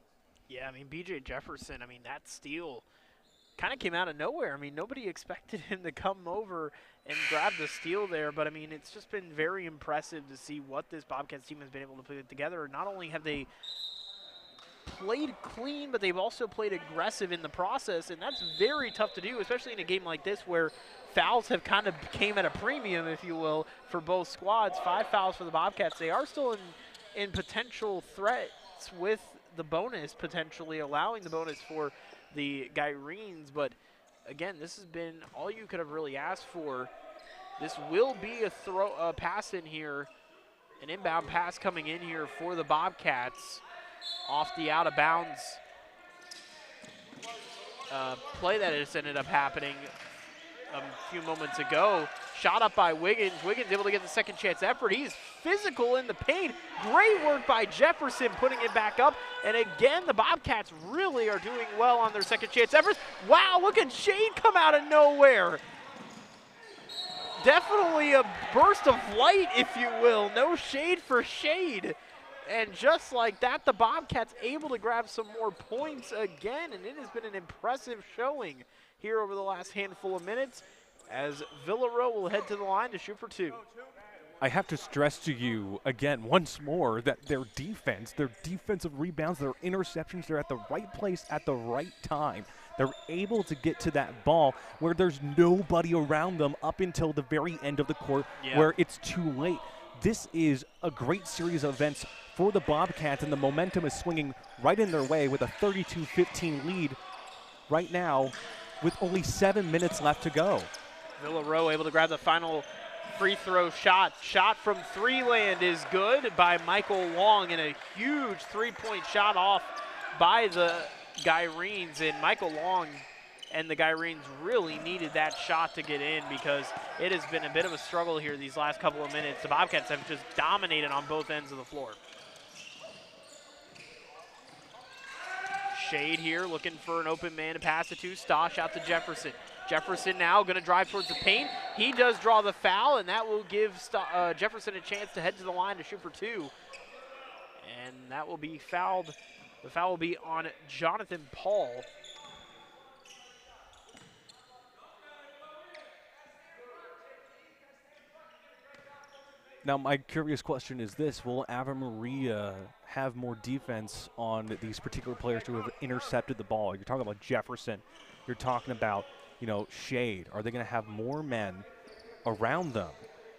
Yeah, I mean, B.J. Jefferson, I mean, that steal kind of came out of nowhere. I mean, nobody expected him to come over and grab the steal there, but I mean, it's just been very impressive to see what this Bobcats team has been able to put together. Not only have they played clean, but they've also played aggressive in the process, and that's very tough to do, especially in a game like this where fouls have kind of came at a premium, if you will, for both squads. 5 fouls for the Bobcats. They are still in potential threats with the bonus, potentially allowing the bonus for the Gyrenes, but again, this has been all you could have really asked for. This will be a pass in here, an inbound pass coming in here for the Bobcats off the out of bounds play that just ended up happening a few moments ago. Shot up by Wiggins. Wiggins able to get the second chance effort. He's physical in the paint. Great work by Jefferson putting it back up. And again, the Bobcats really are doing well on their second chance efforts. Wow, look at Shade come out of nowhere. Definitely a burst of light, if you will. No shade for Shade. And just like that, the Bobcats able to grab some more points again. And it has been an impressive showing here over the last handful of minutes, as Villarreal will head to the line to shoot for two. I have to stress to you again once more that their defense, their defensive rebounds, their interceptions, they're at the right place at the right time. They're able to get to that ball where there's nobody around them up until the very end of the court where it's too late. This is a great series of events for the Bobcats, and the momentum is swinging right in their way with a 32-15 lead right now with only 7 minutes left to go. Villarreal able to grab the final free throw shot. Shot from three land is good by Michael Long, and a huge three-point shot off by the Gyrenes. And Michael Long and the Gyrenes really needed that shot to get in, because it has been a bit of a struggle here these last couple of minutes. The Bobcats have just dominated on both ends of the floor. Shade here looking for an open man to pass it to. Stosh out to Jefferson. Jefferson now going to drive towards the paint. He does draw the foul, and that will give Jefferson a chance to head to the line to shoot for two. And that will be fouled. The foul will be on Jonathan Paul. Now, my curious question is this: will Ave Maria have more defense on these particular players who have intercepted the ball? You're talking about Jefferson. You're talking about, you know, Shade. Are they going to have more men around them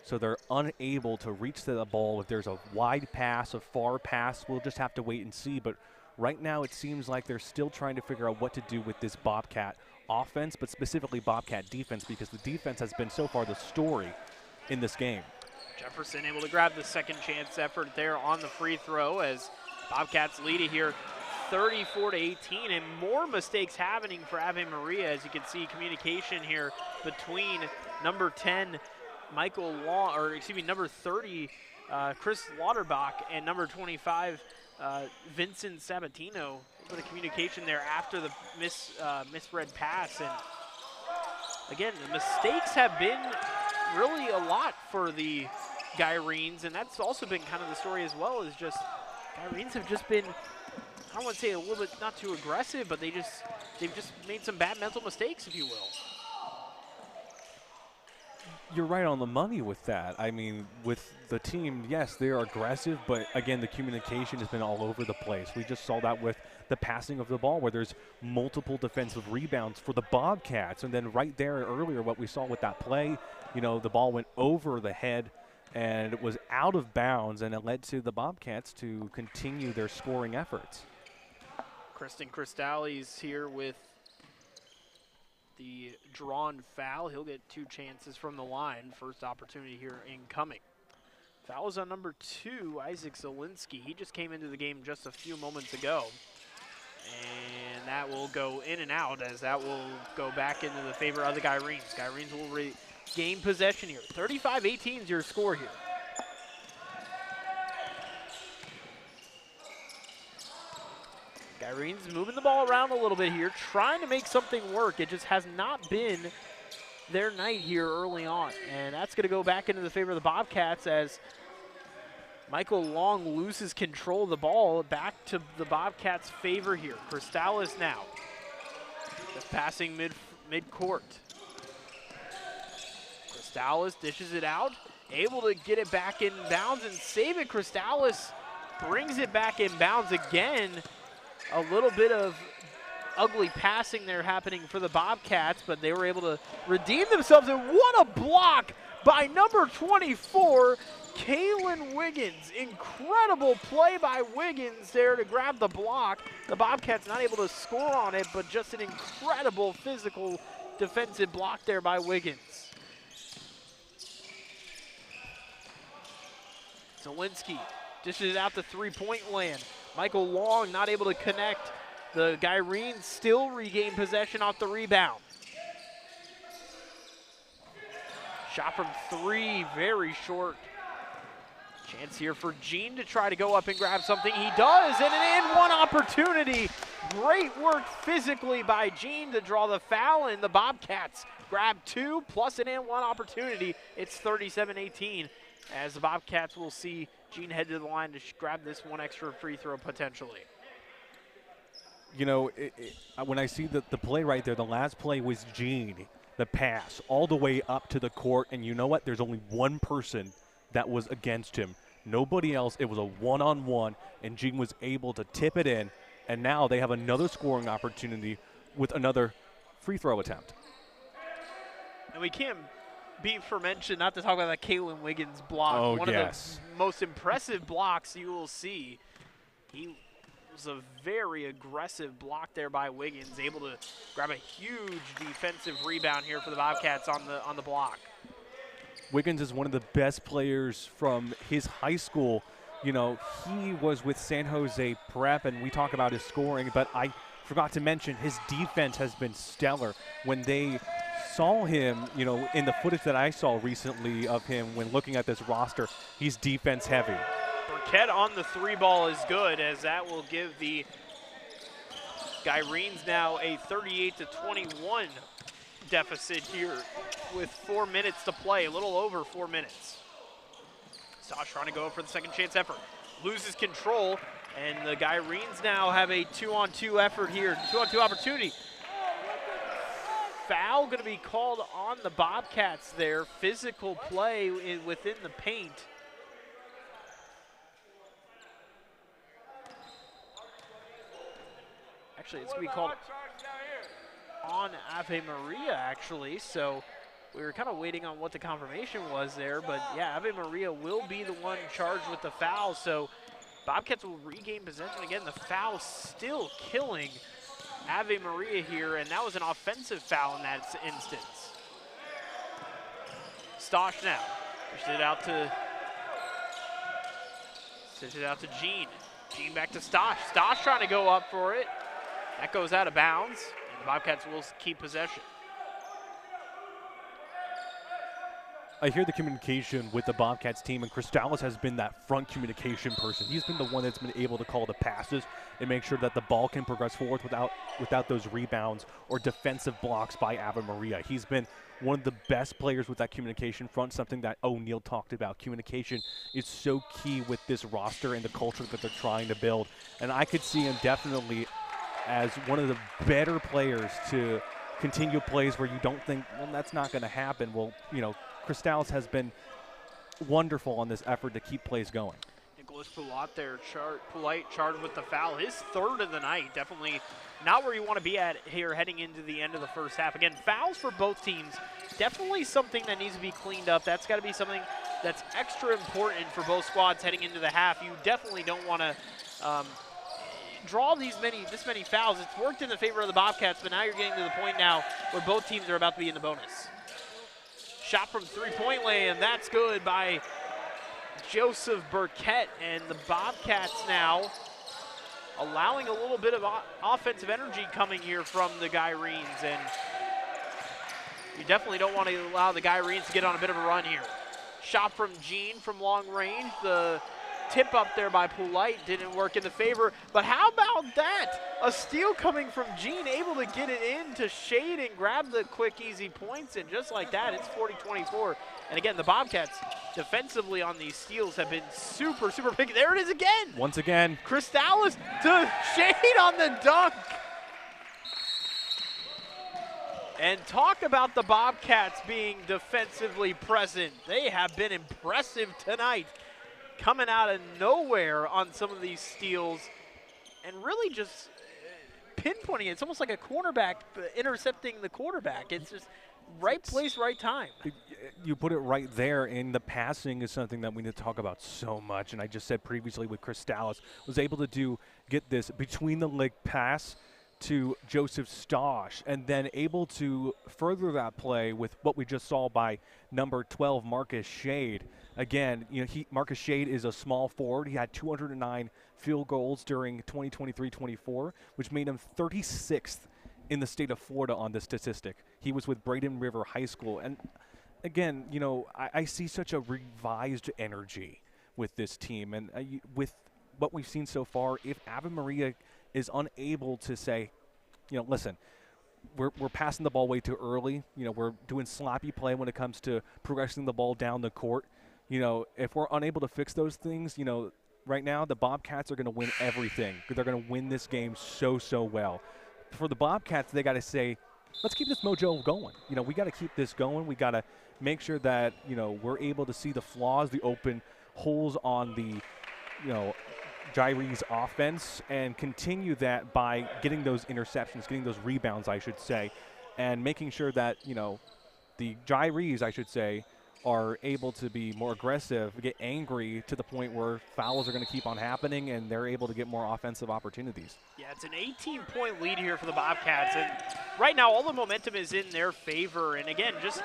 so they're unable to reach to the ball? If there's a wide pass, a far pass, we'll just have to wait and see. But right now it seems like they're still trying to figure out what to do with this Bobcat offense, but specifically Bobcat defense, because the defense has been so far the story in this game. Jefferson able to grab the second chance effort there on the free throw, as Bobcats lead it here 34-18, and more mistakes happening for Ave Maria. As you can see, communication here between number 10, Michael Long, or excuse me, number 30, Chris Lauterbach, and number 25, Vincent Sabatino. For the communication there after the misread pass. And again, the mistakes have been really a lot for the Gyrenes, and that's also been kind of the story as well, is just Gyrenes have just been, I don't want to say a little bit not too aggressive, but they've just made some bad mental mistakes, if you will. You're right on the money with that. I mean, with the team, yes, they are aggressive, but again, the communication has been all over the place. We just saw that with the passing of the ball, where there's multiple defensive rebounds for the Bobcats. And then right there earlier, what we saw with that play, you know, the ball went over the head and it was out of bounds, and it led to the Bobcats to continue their scoring efforts. Kristen Cristales here with the drawn foul. He'll get 2 chances from the line. First opportunity here incoming. Foul is on number 2, Isaac Zielinski. He just came into the game just a few moments ago. And that will go in and out, as that will go back into the favor of the Gyrenes. Gyrenes will regain possession here. 35-18 is your score here. Gyrenes moving the ball around a little bit here, trying to make something work. It just has not been their night here early on. And that's going to go back into the favor of the Bobcats, as Michael Long loses control of the ball. Back to the Bobcats' favor here. Cristales now. Just passing mid-court. Cristales dishes it out. Able to get it back in bounds and save it. Cristales brings it back in bounds again. A little bit of ugly passing there happening for the Bobcats, but they were able to redeem themselves. And what a block by number 24, Kaylin Wiggins. Incredible play by Wiggins there to grab the block. The Bobcats not able to score on it, but just an incredible physical defensive block there by Wiggins. Zielinski dishes it out to three-point land. Michael Long not able to connect. The Gyrenes still regain possession off the rebound. Shot from 3, very short. Chance here for Gene to try to go up and grab something. He does, and an and-one opportunity. Great work physically by Gene to draw the foul, and the Bobcats grab 2 plus an and-one opportunity. It's 37-18, as the Bobcats will see Gene head to the line to grab this 1 extra free throw potentially. You know, when I see the play right there, the last play was Gene, the pass, all the way up to the court, and you know what? There's only one person that was against him. Nobody else. It was a one-on-one, and Gene was able to tip it in, and now they have another scoring opportunity with another free throw attempt. And we can't be for mention not to talk about that Kaylin Wiggins block. Oh, One yes. of the most impressive blocks you will see. He was a very aggressive block there by Wiggins, able to grab a huge defensive rebound here for the Bobcats on the block. Wiggins is one of the best players from his high school. You know, he was with San Jose Prep, and we talk about his scoring, but I forgot to mention his defense has been stellar. When they saw him, you know, in the footage that I saw recently of him when looking at this roster, he's defense heavy. Burkett on the 3 ball is good, as that will give the Gyrenes now a 38-21 deficit here with 4 minutes to play, a little over 4 minutes. Stosh trying to go for the second chance effort. Loses control, and the Gyrenes now have a 2-on-2 effort here, 2-on-2 opportunity. Foul going to be called on the Bobcats there. Physical play within the paint. Actually, it's going to be called on Ave Maria, actually. So we were kind of waiting on what the confirmation was there. But, yeah, Ave Maria will be the one charged with the foul. So Bobcats will regain possession again. The foul still killing Ave Maria here, and that was an offensive foul in that instance. Stosh now. Pushed it out to Gene. Gene back to Stosh. Stosh trying to go up for it. That goes out of bounds, and the Bobcats will keep possession. I hear the communication with the Bobcats team, and Cristales has been that front communication person. He's been the one that's been able to call the passes and make sure that the ball can progress forward without those rebounds or defensive blocks by Ave Maria. He's been one of the best players with that communication front, something that O'Neal talked about. Communication is so key with this roster and the culture that they're trying to build. And I could see him definitely as one of the better players to continue plays where you don't think, well, that's not going to happen. Well, you know, Cristales has been wonderful on this effort to keep plays going. Nicholas Poulat there, Polite charged with the foul. His third of the night. Definitely not where you want to be at here heading into the end of the first half. Again, fouls for both teams. Definitely something that needs to be cleaned up. That's got to be something that's extra important for both squads heading into the half. You definitely don't want to draw this many fouls. It's worked in the favor of the Bobcats, but now you're getting to the point now where both teams are about to be in the bonus. Shot from three-point land. That's good by Joseph Burkett, and the Bobcats now allowing a little bit of offensive energy coming here from the Gyrenes, and you definitely don't want to allow the Gyrenes to get on a bit of a run here. Shot from Gene from long range. The tip up there by Polite didn't work in the favor, but how about that? A steal coming from Gene, able to get it in to Shade and grab the quick, easy points, and just like that, it's 40-24. And again, the Bobcats defensively on these steals have been super, super big. There it is again. Once again. Cristales to Shade on the dunk. And talk about the Bobcats being defensively present. They have been impressive tonight, coming out of nowhere on some of these steals and really just pinpointing it. It's almost like a cornerback intercepting the quarterback. It's just right place, right time. You put it right there, and the passing is something that we need to talk about so much. And I just said previously with Cristales, was able to get this between the leg pass to Joseph Stosh, and then able to further that play with what we just saw by number 12, Marcus Shade. Again, you know, Marcus Shade is a small forward. He had 209 field goals during 2023-24, which made him 36th in the state of Florida on this statistic. He was with Braden River High School. And again, you know, I see such a revised energy with this team. And with what we've seen so far, if Ave Maria is unable to say, you know, listen, we're passing the ball way too early. You know, we're doing sloppy play when it comes to progressing the ball down the court. You know, if we're unable to fix those things, you know, right now the Bobcats are going to win everything. They're going to win this game so well. For the Bobcats, they got to say, let's keep this mojo going. You know, we got to keep this going. We got to make sure that, you know, we're able to see the flaws, the open holes on the, you know, Gyre's offense, and continue that by getting those interceptions, getting those rebounds, I should say, and making sure that, you know, the Gyre's, I should say, are able to be more aggressive, get angry to the point where fouls are going to keep on happening and they're able to get more offensive opportunities. Yeah, it's an 18-point lead here for the Bobcats, and right now all the momentum is in their favor. And again, just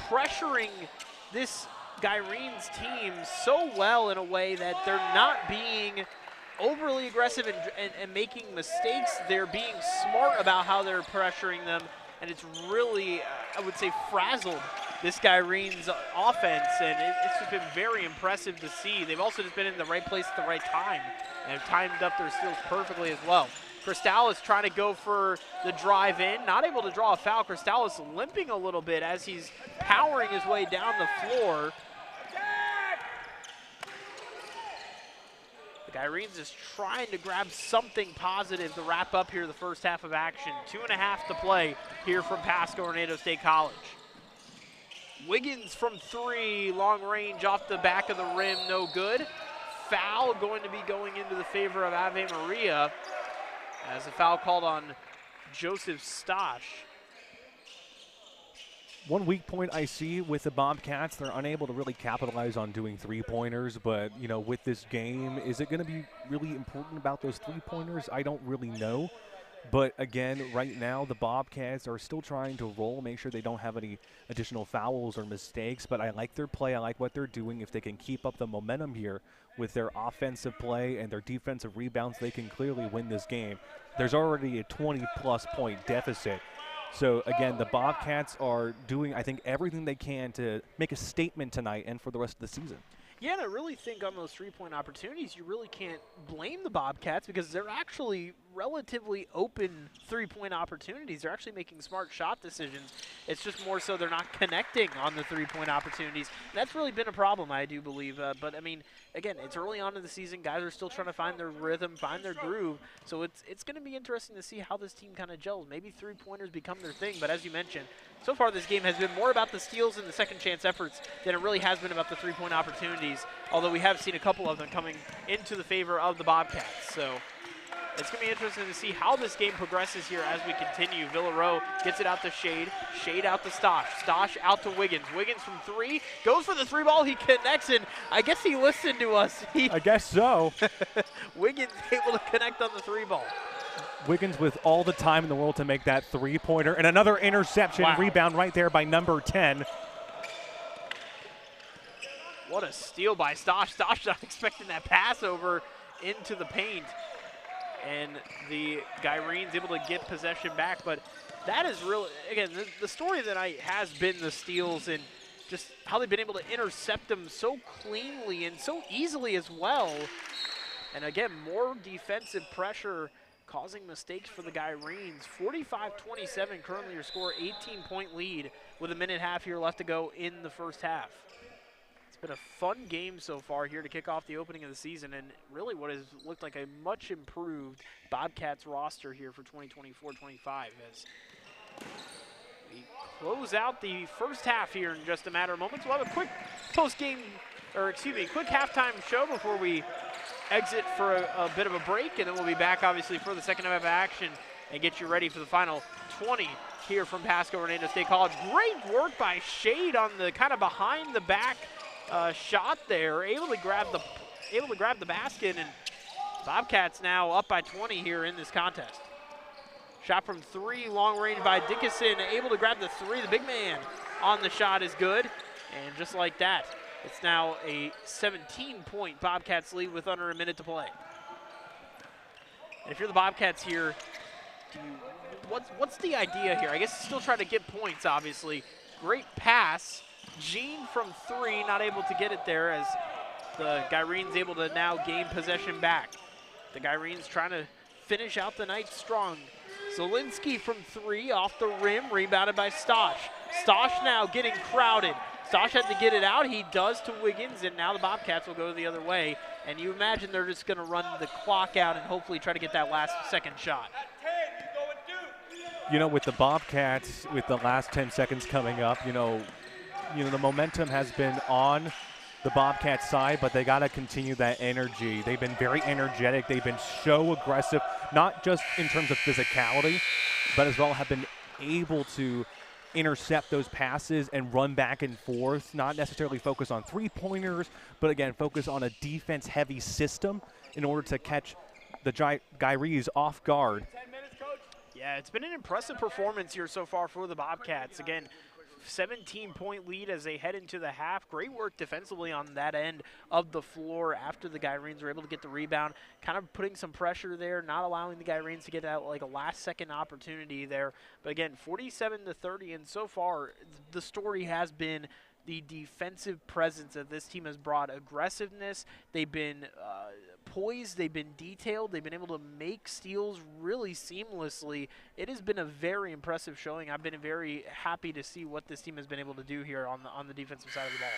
pressuring this Gyrene's team so well in a way that they're not being overly aggressive and making mistakes. They're being smart about how they're pressuring them, and it's really, I would say, frazzled this Gyrene's offense, and it's just been very impressive to see. They've also just been in the right place at the right time and have timed up their steals perfectly as well. Cristales trying to go for the drive in, not able to draw a foul. Cristales limping a little bit as he's powering his way down the floor. The Gyrenes is trying to grab something positive to wrap up here the first half of action. 2.5 to play here from Pasco-Hernando State College. Wiggins from three, long range off the back of the rim, no good. Foul going to be going into the favor of Ave Maria as a foul called on Joseph Stosh. One weak point I see with the Bobcats, they're unable to really capitalize on doing three-pointers, but, you know, with this game, is it going to be really important about those three-pointers? I don't really know. But again, right now, the Bobcats are still trying to roll, make sure they don't have any additional fouls or mistakes. But I like their play. I like what they're doing. If they can keep up the momentum here with their offensive play and their defensive rebounds, they can clearly win this game. There's already a 20-plus point deficit. So, again, the Bobcats are doing, I think, everything they can to make a statement tonight and for the rest of the season. Yeah, and I really think on those three-point opportunities, you really can't blame the Bobcats because they're actually relatively open three-point opportunities. They're actually making smart shot decisions. It's just more so they're not connecting on the three-point opportunities. And that's really been a problem, I do believe. But, I mean, again, it's early on in the season. Guys are still trying to find their rhythm, find their groove. So it's going to be interesting to see how this team kind of gels. Maybe three-pointers become their thing. But as you mentioned, so far this game has been more about the steals and the second chance efforts than it really has been about the three-point opportunities, although we have seen a couple of them coming into the favor of the Bobcats. So it's going to be interesting to see how this game progresses here as we continue. Villareau gets it out to Shade. Shade out to Stosh. Stosh out to Wiggins. Wiggins from three. Goes for the three ball. He connects, and I guess he listened to us. I guess so. Wiggins able to connect on the three ball. Wiggins with all the time in the world to make that three-pointer. And another interception. Wow. Rebound right there by number 10. What a steal by Stosh. Stosh not expecting that pass over into the paint. And the Gyrene's able to get possession back. But that is really, again, the story that has been the steals and just how they've been able to intercept them so cleanly and so easily as well. And again, more defensive pressure causing mistakes for the Gyrenes. 45-27 currently your score, 18-point lead with a minute and a half here left to go in the first half. It's been a fun game so far here to kick off the opening of the season, and really what has looked like a much improved Bobcats roster here for 2024-25 as we close out the first half here in just a matter of moments. We'll have a quick post-game, or excuse me, quick halftime show before we exit for a bit of a break, and then we'll be back obviously for the second half of action and get you ready for the final 20 here from Pasco-Hernando State College. Great work by Shade on the kind of behind the back shot there, able to grab the basket, and Bobcats now up by 20 here in this contest. Shot from three, long range by Dickinson, able to grab the three. The big man on the shot is good, and just like that, it's now a 17-point Bobcats lead with under a minute to play. And if you're the Bobcats here, what's the idea here? I guess still trying to get points, obviously. Great pass. Gene from three, not able to get it there as the Gyrene's able to now gain possession back. The Gyrene's trying to finish out the night strong. Zielinski from three, off the rim, rebounded by Stosh. Stosh now getting crowded. Stosh had to get it out. He does to Wiggins, and now the Bobcats will go the other way. And you imagine they're just going to run the clock out and hopefully try to get that last second shot. You know, with the Bobcats, with the last 10 seconds coming up, you know, the momentum has been on the Bobcats side, but they got to continue that energy. They've been very energetic. They've been so aggressive, not just in terms of physicality, but as well have been able to intercept those passes and run back and forth, not necessarily focus on three-pointers, but again, focus on a defense-heavy system in order to catch the Gyrees off guard. 10 minutes, Coach. Yeah, it's been an impressive performance here so far for the Bobcats. Again, 17-point lead as they head into the half. Great work defensively on that end of the floor after the Gyrenes were able to get the rebound, kind of putting some pressure there, not allowing the Gyrenes to get out like a last-second opportunity there. But again, 47-30, and so far the story has been the defensive presence that this team has brought. Aggressiveness, they've been poised, they've been detailed, they've been able to make steals really seamlessly. It has been a very impressive showing. I've been very happy to see what this team has been able to do here on the defensive side of the ball.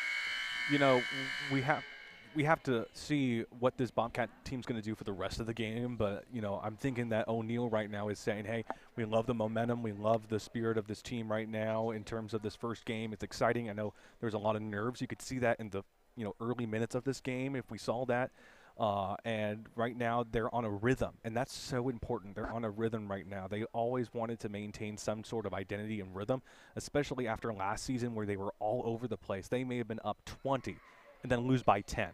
You know, we have to see what this Bobcat team's going to do for the rest of the game, but, you know, I'm thinking that O'Neal right now is saying, hey, we love the momentum, we love the spirit of this team right now in terms of this first game. It's exciting. I know there's a lot of nerves. You could see that in the, early minutes of this game if we saw that. And right now they're on a rhythm, and that's so important. They're on a rhythm right now. They always wanted to maintain some sort of identity and rhythm, especially after last season where they were all over the place. They may have been up 20 and then lose by 10.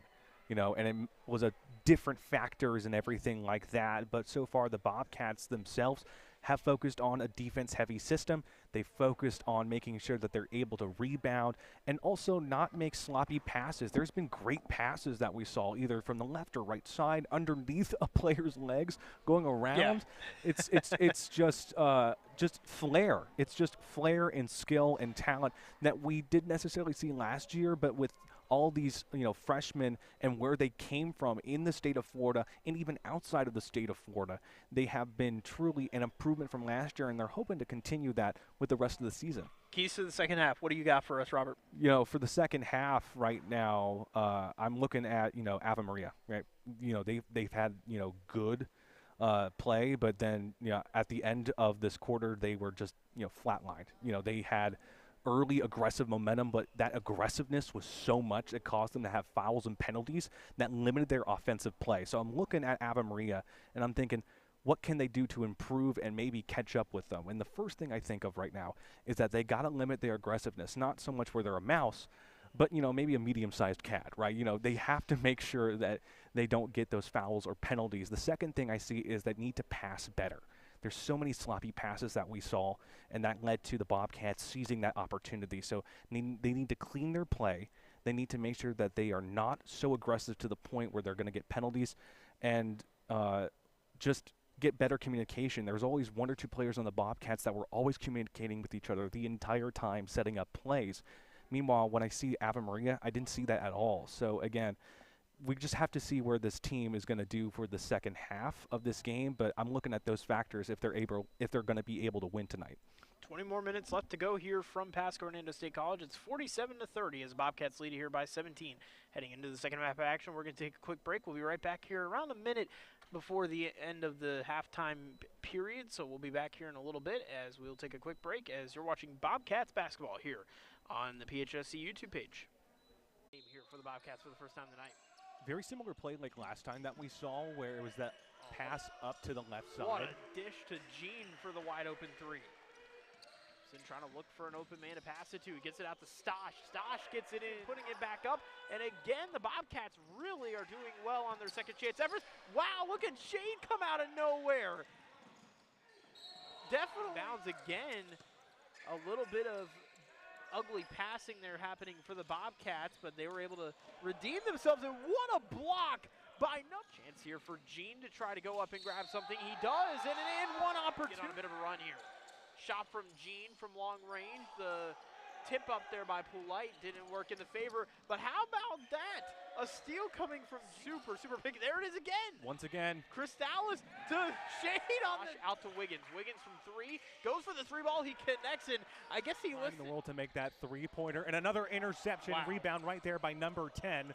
And it was a different factors and everything like that. But so far, the Bobcats themselves have focused on a defense-heavy system. They focused on making sure that they're able to rebound and also not make sloppy passes. There's been great passes that we saw either from the left or right side, underneath a player's legs, going around. Yeah. It's just flair. It's just flair and skill and talent that we didn't necessarily see last year, but with all these, freshmen and where they came from in the state of Florida and even outside of the state of Florida. They have been truly an improvement from last year, and they're hoping to continue that with the rest of the season. Keys to the second half. What do you got for us, Robert? For the second half right now, I'm looking at, Ave Maria, right? They've had, good play, but then, at the end of this quarter, they were just, flatlined. They had early aggressive momentum, but that aggressiveness was so much it caused them to have fouls and penalties that limited their offensive play. So I'm looking at Ave Maria, and I'm thinking, what can they do to improve and maybe catch up with them? And the first thing I think of right now is that they got to limit their aggressiveness, not so much where they're a mouse, but, maybe a medium-sized cat, right? They have to make sure that they don't get those fouls or penalties. The second thing I see is they need to pass better. There's so many sloppy passes that we saw, and that led to the Bobcats seizing that opportunity. So they need to clean their play. They need to make sure that they are not so aggressive to the point where they're going to get penalties, and just get better communication. There's always one or two players on the Bobcats that were always communicating with each other the entire time, setting up plays. Meanwhile, when I see Ave Maria, I didn't see that at all. So again, we just have to see where this team is going to do for the second half of this game, but I'm looking at those factors if they're going to be able to win tonight. 20 more minutes left to go here from Pasco-Hernando State College. It's 47-30 as the Bobcats lead here by 17. Heading into the second half of action, we're going to take a quick break. We'll be right back here around a minute before the end of the halftime period, so we'll be back here in a little bit as we'll take a quick break as you're watching Bobcats basketball here on the PHSC YouTube page. Here for the Bobcats for the first time tonight. Very similar play like last time that we saw, where it was that pass up to the left side. What a dish to Gene for the wide open three. Trying to look for an open man to pass it to. He gets it out to Stosh. Stosh gets it in, putting it back up. And again, the Bobcats really are doing well on their second chance. Evers, wow, look at Shane come out of nowhere. Definitely bounds again. A little bit of ugly passing there happening for the Bobcats, but they were able to redeem themselves. And what a block by no chance here for Gene to try to go up and grab something. He does, and one opportunity. Get on a bit of a run here. Shot from Gene from long range. The tip up there by Polite didn't work in the favor. But how about that? A steal coming from super big. There it is again. Once again. Cristales to Shade on the out to Wiggins. Wiggins from three. Goes for the three ball. He connects, and I guess he listened. In the world to make that three-pointer. And another interception. Wow. Rebound right there by number 10.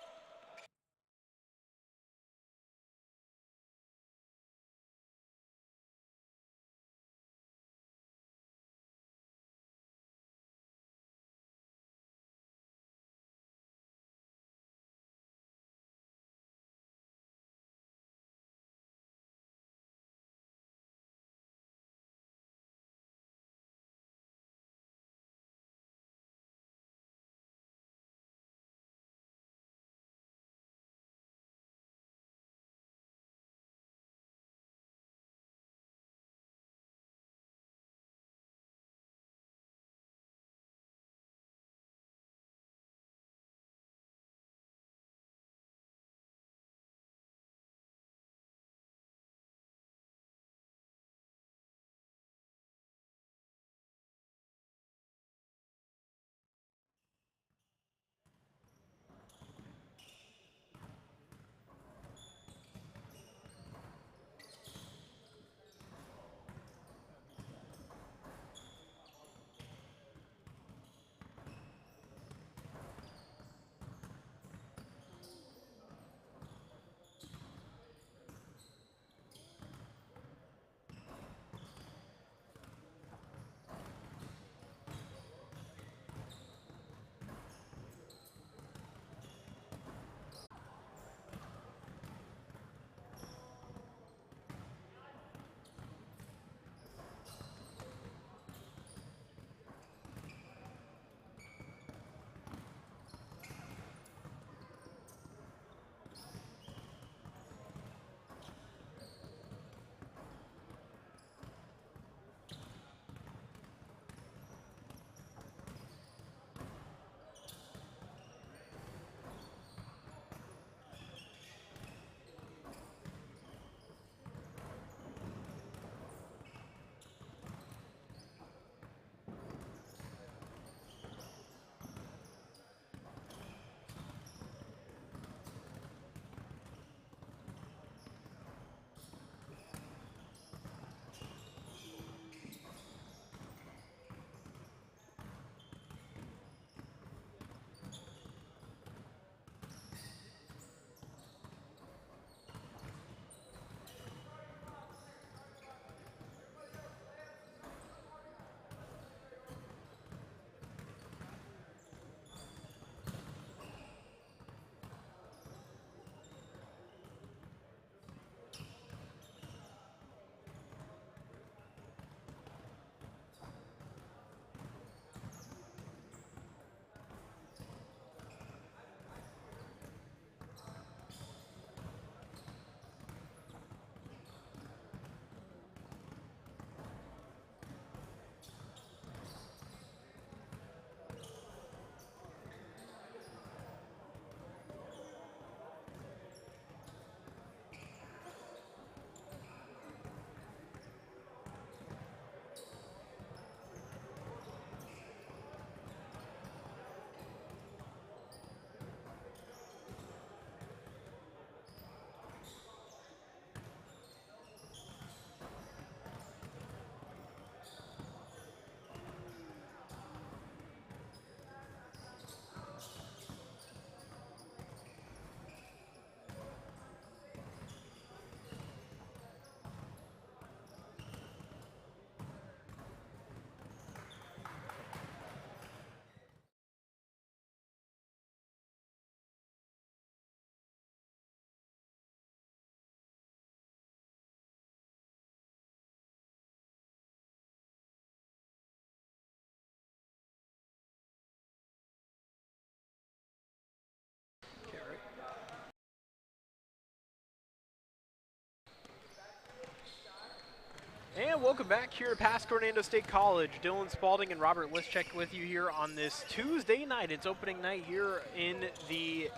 welcome back here to Pasco-Hernando State College. Dylan Spalding and Robert Lischek with you here on this Tuesday night. It's opening night here in the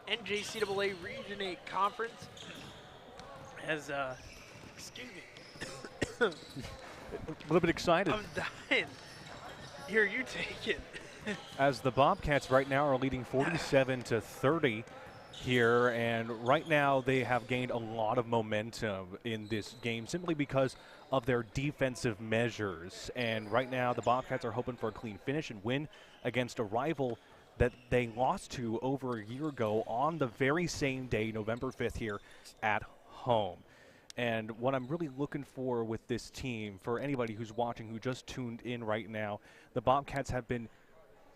NJCAA Region 8 Conference. As, excuse me. A little bit excited. I'm dying. Here, you take it. As the Bobcats right now are leading 47-30 here, and right now they have gained a lot of momentum in this game simply because of their defensive measures. And right now the Bobcats are hoping for a clean finish and win against a rival that they lost to over a year ago on the very same day, November 5th, here at home. And what I'm really looking for with this team, for anybody who's watching who just tuned in right now, the Bobcats have been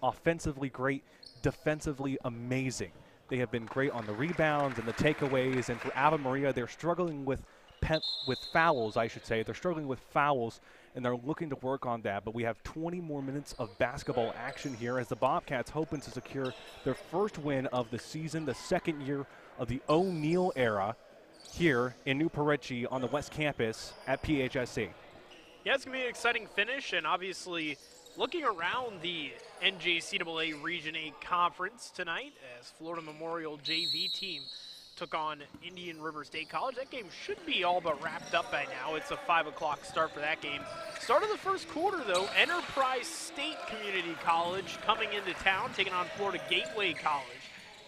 offensively great, defensively amazing. They have been great on the rebounds and the takeaways, and for Ave Maria, they're struggling with fouls, I should say. They're struggling with fouls, and they're looking to work on that. But we have 20 more minutes of basketball action here as the Bobcats hoping to secure their first win of the season, the second year of the O'Neal era here in New Perici on the West Campus at PHSC. Yeah, it's going to be an exciting finish, and obviously looking around the NJCAA Region 8 Conference tonight as Florida Memorial JV team took on Indian River State College. That game should be all but wrapped up by now. It's a 5 o'clock start for that game. Start of the first quarter, though, Enterprise State Community College coming into town, taking on Florida Gateway College.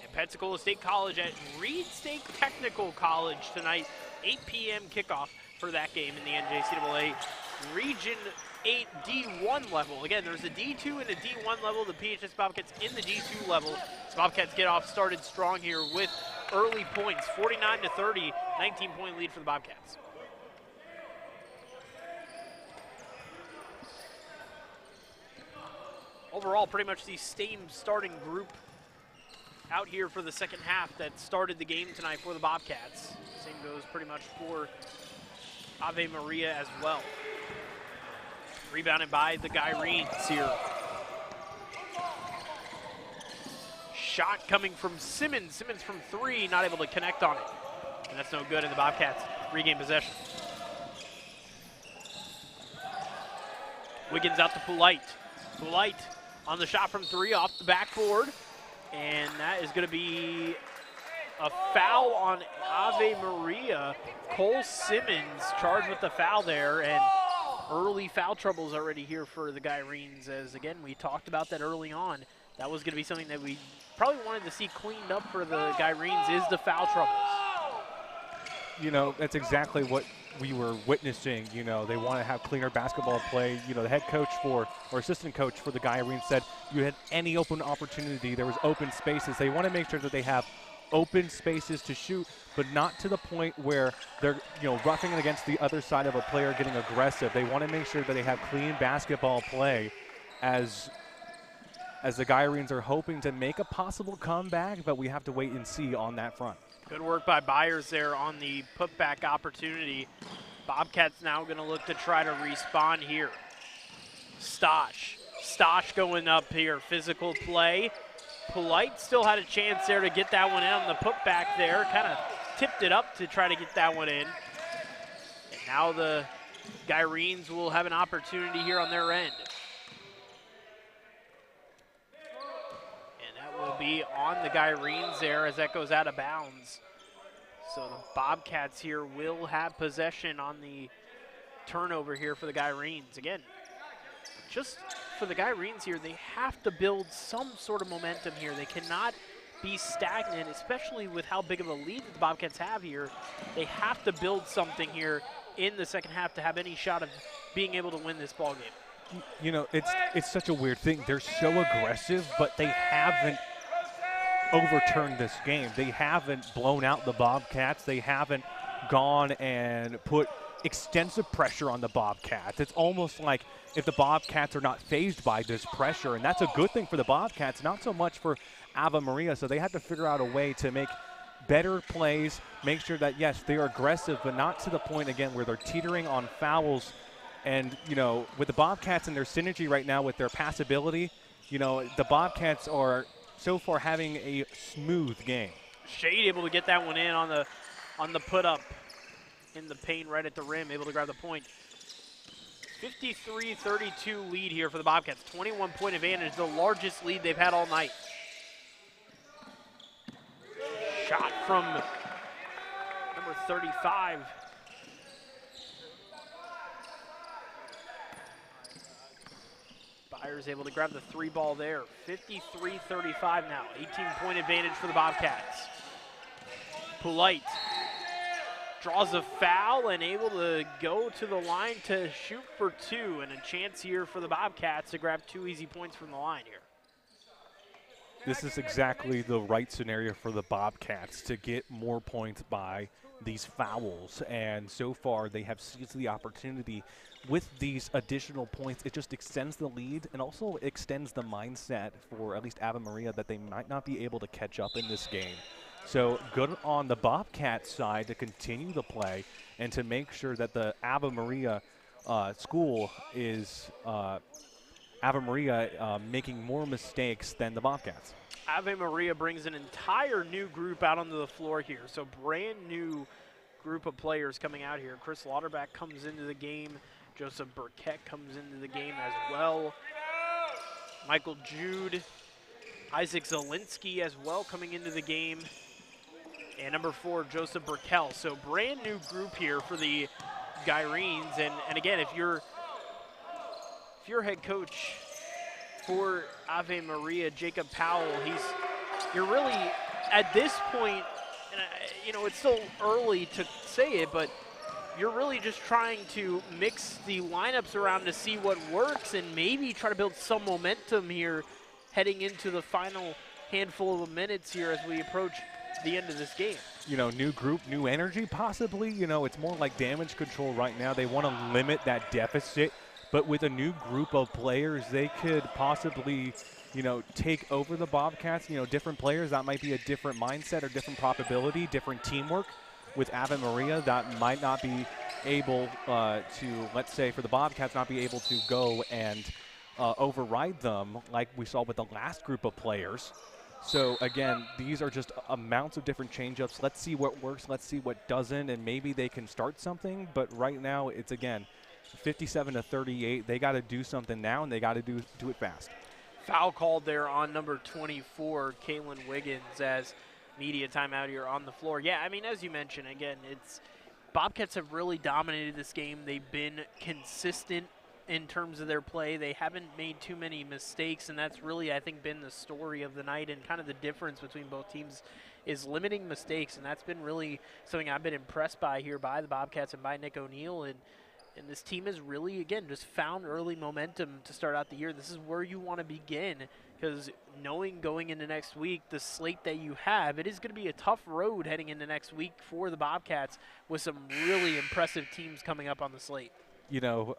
And Pensacola State College at Reed State Technical College tonight, 8 p.m. kickoff for that game in the NJCAA Region 8 D1 level. Again, there's a D2 and a D1 level. The PHS Bobcats in the D2 level. The Bobcats get off started strong here with early points, 49-30, 19-point lead for the Bobcats. Overall, pretty much the same starting group out here for the second half that started the game tonight for the Bobcats. Same goes pretty much for Ave Maria as well. Rebounded by the Gyrenes here. Shot coming from Simmons. Simmons from three, not able to connect on it. And that's no good, and the Bobcats regain possession. Wiggins out to Polite. Polite on the shot from three off the backboard. And that is going to be a foul on Ave Maria. Cole Simmons charged with the foul there, and early foul troubles already here for the Gyrenes, as again, we talked about that early on. That was going to be something that we probably wanted to see cleaned up for the Gyrenes, is the foul troubles. You know, that's exactly what we were witnessing. You know, they want to have cleaner basketball play. You know, the head coach or assistant coach for the Gyrenes said you had any open opportunity, there was open spaces. They want to make sure that they have open spaces to shoot, but not to the point where they're, you know, roughing it against the other side of a player getting aggressive. They want to make sure that they have clean basketball play as the Gyrenes are hoping to make a possible comeback, but we have to wait and see on that front. Good work by Byers there on the putback opportunity. Bobcats now going to look to try to respond here. Stosh going up here, physical play. Polite still had a chance there to get that one in on the putback there. Kind of tipped it up to try to get that one in. And now the Gyrenes will have an opportunity here on their end. And that will be on the Gyrenes there as that goes out of bounds. So the Bobcats here will have possession on the turnover here for the Gyrenes. Again, just for the Gyrenes here, they have to build some sort of momentum here. They cannot be stagnant, especially with how big of a lead that the Bobcats have here. They have to build something here in the second half to have any shot of being able to win this ball game. You know, it's such a weird thing. They're so aggressive, but they haven't overturned this game. They haven't blown out the Bobcats. They haven't gone and put extensive pressure on the Bobcats. It's almost like if the Bobcats are not fazed by this pressure, and that's a good thing for the Bobcats, not so much for Ave Maria. So they have to figure out a way to make better plays, make sure that, yes, they're aggressive, but not to the point, again, where they're teetering on fouls. And, you know, with the Bobcats and their synergy right now with their passability, you know, the Bobcats are so far having a smooth game. Shade able to get that one in on the put up in the paint right at the rim, able to grab the point. 53-32 lead here for the Bobcats. 21-point advantage, the largest lead they've had all night. Shot from number 35. Byers able to grab the three ball there. 53-35 now. 18-point advantage for the Bobcats. Polite draws a foul and able to go to the line to shoot for two, and a chance here for the Bobcats to grab 2 easy points from the line here. This is exactly the right scenario for the Bobcats to get more points by these fouls, and so far they have seized the opportunity with these additional points. It just extends the lead and also extends the mindset for at least Ave Maria that they might not be able to catch up in this game. So good on the Bobcats side to continue the play and to make sure that the Ave Maria school is Ave Maria making more mistakes than the Bobcats. Ave Maria brings an entire new group out onto the floor here. So brand new group of players coming out here. Chris Lauterbach comes into the game. Joseph Burkett comes into the game as well. Michael Jude, Isaac Zielinski as well coming into the game. And number 4, Joseph Burkell. So brand new group here for the Gyrenes. And again, if you're head coach for Ave Maria, Jacob Powell, you're really at this point, and you know, it's still early to say it, but you're really just trying to mix the lineups around to see what works and maybe try to build some momentum here heading into the final handful of minutes here as we approach the end of this game. You know, new group, new energy possibly. You know, it's more like damage control right now. They want to limit that deficit, but with a new group of players, they could possibly, you know, take over the Bobcats. You know, different players, that might be a different mindset or different probability, different teamwork. With Ave Maria, that might not be able to, let's say for the Bobcats, not be able to go and override them like we saw with the last group of players. So again, these are just amounts of different change-ups. Let's see what works, let's see what doesn't, and maybe they can start something. But right now, it's again 57-38. They got to do something now, and they got to do it fast. Foul called there on number 24, Kaylin Wiggins, as media timeout here on the floor. Yeah, I mean, as you mentioned, again, it's Bobcats have really dominated this game. They've been consistent in terms of their play. They haven't made too many mistakes, and that's really, I think, been the story of the night, and kind of the difference between both teams is limiting mistakes, and that's been really something I've been impressed by here by the Bobcats and by Nick O'Neill. And this team has really, again, just found early momentum to start out the year. This is where you want to begin, because knowing going into next week, the slate that you have, it is going to be a tough road heading into next week for the Bobcats with some really impressive teams coming up on the slate. You know,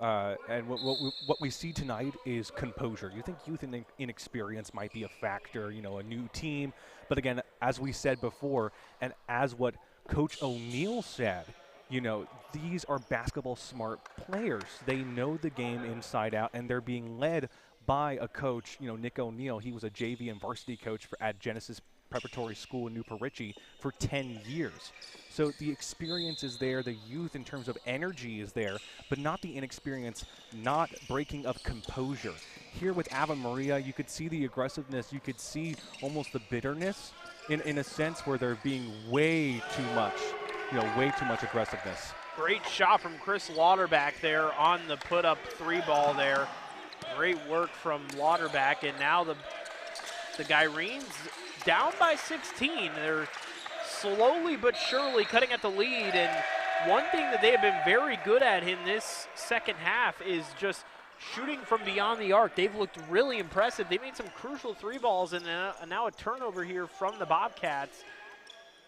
and what we see tonight is composure. You think youth and inexperience might be a factor, you know, a new team. But again, as we said before, and as what Coach O'Neill said, you know, these are basketball smart players. They know the game inside out, and they're being led by a coach, you know, Nick O'Neill. He was a JV and varsity coach at Genesis Preparatory School in Newport Richey for 10 years. So the experience is there, the youth in terms of energy is there, but not the inexperience, not breaking of composure. Here with Ave Maria, you could see the aggressiveness, you could see almost the bitterness in a sense where they're being way too much, you know, way too much aggressiveness. Great shot from Chris Lauterbach there on the put-up three ball there. Great work from Lauterbach, and now the Gyrenes down by 16. They're slowly but surely cutting at the lead, and one thing that they have been very good at in this second half is just shooting from beyond the arc. They've looked really impressive. They made some crucial three balls, and now a turnover here from the Bobcats.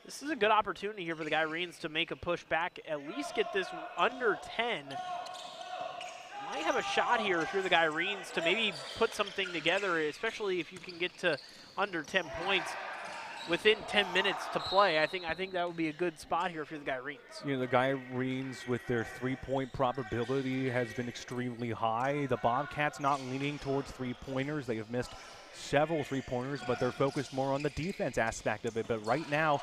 This is a good opportunity here for the Gyrenes to make a push back, at least get this under 10. Might have a shot here if you're the Gyrenes to maybe put something together, especially if you can get to under 10 points within 10 minutes to play. I think that would be a good spot here if you're the Gyrenes. You know, the Gyrenes with their three-point probability has been extremely high. The Bobcats not leaning towards three-pointers. They have missed several three-pointers, but they're focused more on the defense aspect of it. But right now,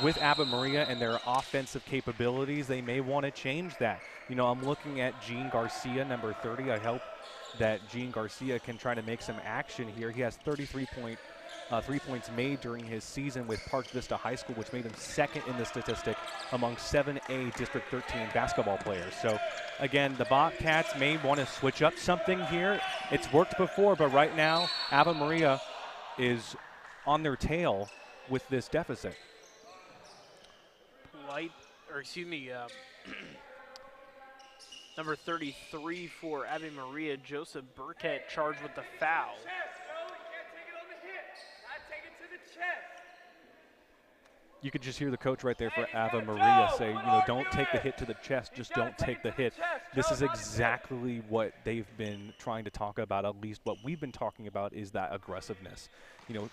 with Ave Maria and their offensive capabilities, they may want to change that. You know, I'm looking at Gene Garcia, number 30. I hope that Gene Garcia can try to make some action here. He has 3 points made during his season with Park Vista High School, which made him second in the statistic among 7A District 13 basketball players. So, again, the Bobcats may want to switch up something here. It's worked before, but right now, Ave Maria is on their tail with this deficit. Number 33 for Ave Maria, Joseph Burkett, charged with the foul. You could just hear the coach right there for Ave Maria say, you know, don't take the hit to the chest, just don't take the hit. This is exactly what they've been trying to talk about, at least what we've been talking about is that aggressiveness. You know,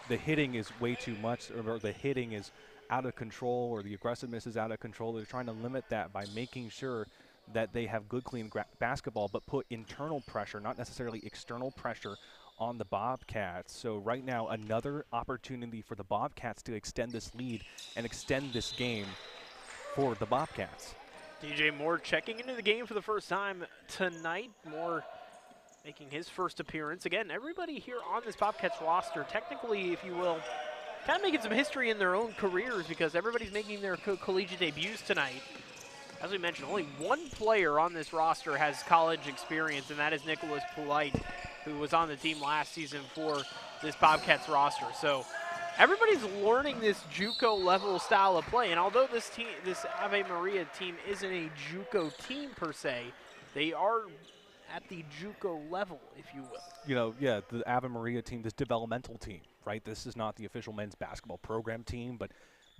the hitting is way too much, or the hitting is out of control, or the aggressiveness is out of control. They're trying to limit that by making sure that they have good, clean basketball, but put internal pressure, not necessarily external pressure, on the Bobcats. So right now, another opportunity for the Bobcats to extend this lead and extend this game for the Bobcats. DJ Moore checking into the game for the first time tonight. Moore making his first appearance. Again, everybody here on this Bobcats roster, technically, if you will, kind of making some history in their own careers, because everybody's making their collegiate debuts tonight. As we mentioned, only one player on this roster has college experience, and that is Nicholas Polite, who was on the team last season for this Bobcats roster. So everybody's learning this JUCO level style of play, and although this Ave Maria team isn't a JUCO team per se, they are at the JUCO level, if you will. You know, yeah, the Ave Maria team, this developmental team, right? This is not the official men's basketball program team, but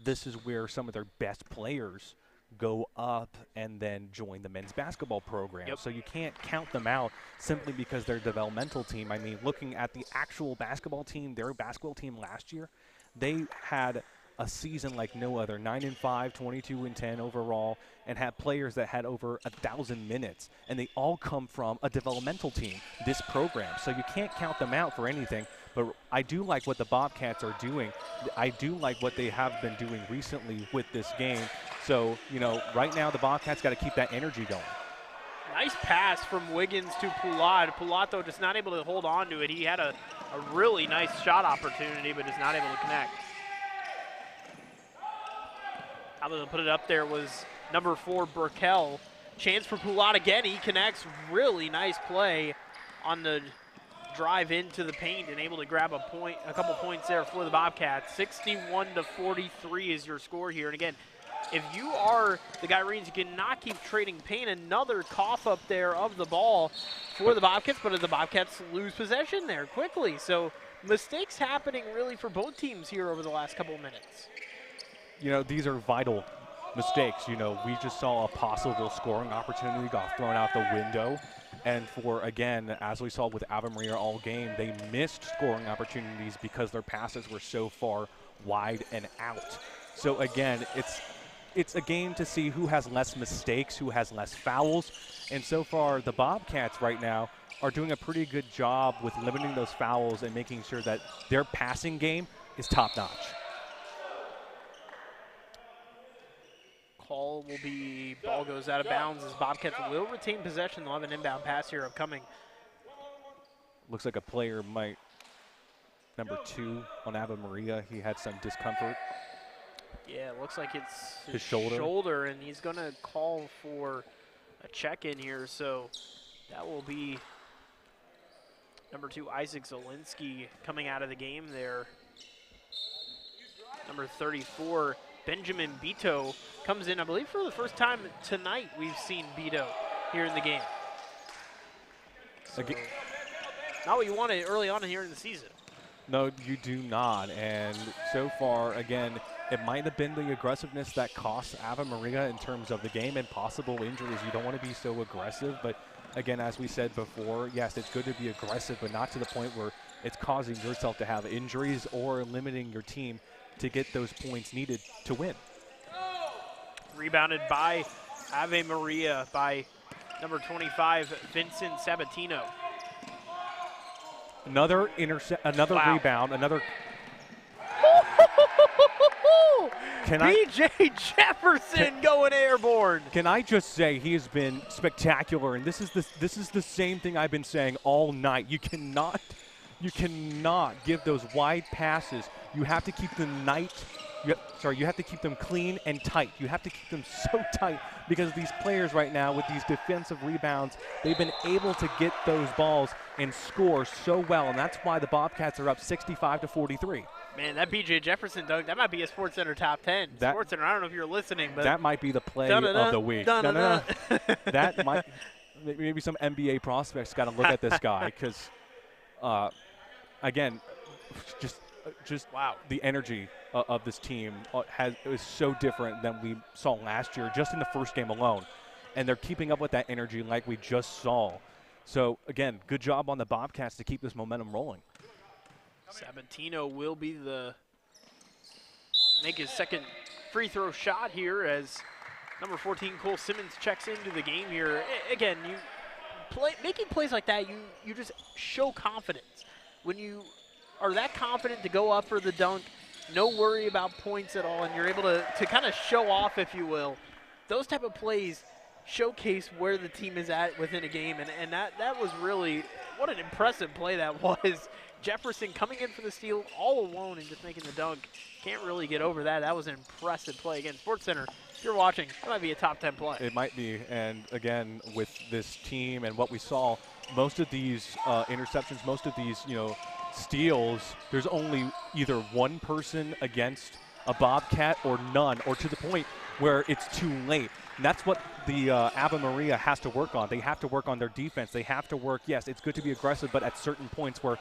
this is where some of their best players go up and then join the men's basketball program. Yep. So you can't count them out simply because they're a developmental team. I mean, looking at the actual basketball team, their basketball team last year, they had a season like no other, 9-5, 22-10 overall, and had players that had over 1,000 minutes, and they all come from a developmental team, this program. So you can't count them out for anything, but I do like what the Bobcats are doing. I do like what they have been doing recently with this game. So, you know, right now the Bobcats got to keep that energy going. Nice pass from Wiggins to Poulat. Poulat, though, just not able to hold on to it. He had a really nice shot opportunity, but is not able to connect. How they put it up there was number 4, Burkell. Chance for Poulat again. He connects. Really nice play on the drive into the paint and able to grab a couple points there for the Bobcats. 61-43 is your score here. And again, if you are the Gyrenes, you cannot keep trading paint. Another cough up there of the ball for the Bobcats, but the Bobcats lose possession there quickly. So mistakes happening really for both teams here over the last couple of minutes. You know, these are vital mistakes. You know, we just saw a possible scoring opportunity got thrown out the window. And for, again, as we saw with Ave Maria all game, they missed scoring opportunities because their passes were so far wide and out. So, again, it's a game to see who has less mistakes, who has less fouls. And so far, the Bobcats right now are doing a pretty good job with limiting those fouls and making sure that their passing game is top-notch. Call will be, ball goes out of bounds as Bobcats will retain possession. They'll have an inbound pass here upcoming. Looks like a player might, number 2 on Ave Maria, he had some discomfort. Yeah, it looks like it's his shoulder, and he's going to call for a check-in here. So that will be number 2, Isaac Zielinski, coming out of the game there. Number 34, Benjamin Beto, comes in, I believe, for the first time tonight we've seen Beto here in the game. So not what you wanted early on here in the season. No, you do not. And so far, again, it might have been the aggressiveness that cost Ave Maria in terms of the game and possible injuries. You don't want to be so aggressive. But, again, as we said before, yes, it's good to be aggressive, but not to the point where it's causing yourself to have injuries or limiting your team to get those points needed to win. Rebounded by Ave Maria by number 25, Vincent Sabatino. Another wow. rebound, another. PJ Jefferson going airborne. Can I just say he has been spectacular, and this is the same thing I've been saying all night. You cannot give those wide passes. You have to keep them you have to keep them clean and tight. You have to keep them so tight because these players right now with these defensive rebounds, they've been able to get those balls and score so well, and that's why the Bobcats are up 65-43. Man, that PJ Jefferson dunk, that might be a SportsCenter top 10. SportsCenter, I don't know if you're listening, but that might be the play of the week. That might maybe some NBA prospects got to look at this guy because, again, just wow, the energy of this team is so different than we saw last year, just in the first game alone, and they're keeping up with that energy like we just saw. So again, good job on the Bobcats to keep this momentum rolling. Sabatino will be make his second free throw shot here as number 14 Cole Simmons checks into the game here. Again, making plays like that, you just show confidence. When you are that confident to go up for the dunk, no worry about points at all, and you're able to kind of show off, if you will. Those type of plays showcase where the team is at within a game, and that was really, what an impressive play that was. Jefferson coming in for the steal all alone and just making the dunk. Can't really get over that. That was an impressive play. Again, SportsCenter, if you're watching, that might be a top 10 play. It might be, and again, with this team and what we saw, most of these interceptions, most of these, steals, there's only either one person against a Bobcat or none, or to the point where it's too late. And that's what the Ave Maria has to work on. They have to work on their defense. They have to work, yes, it's good to be aggressive, but at certain points where,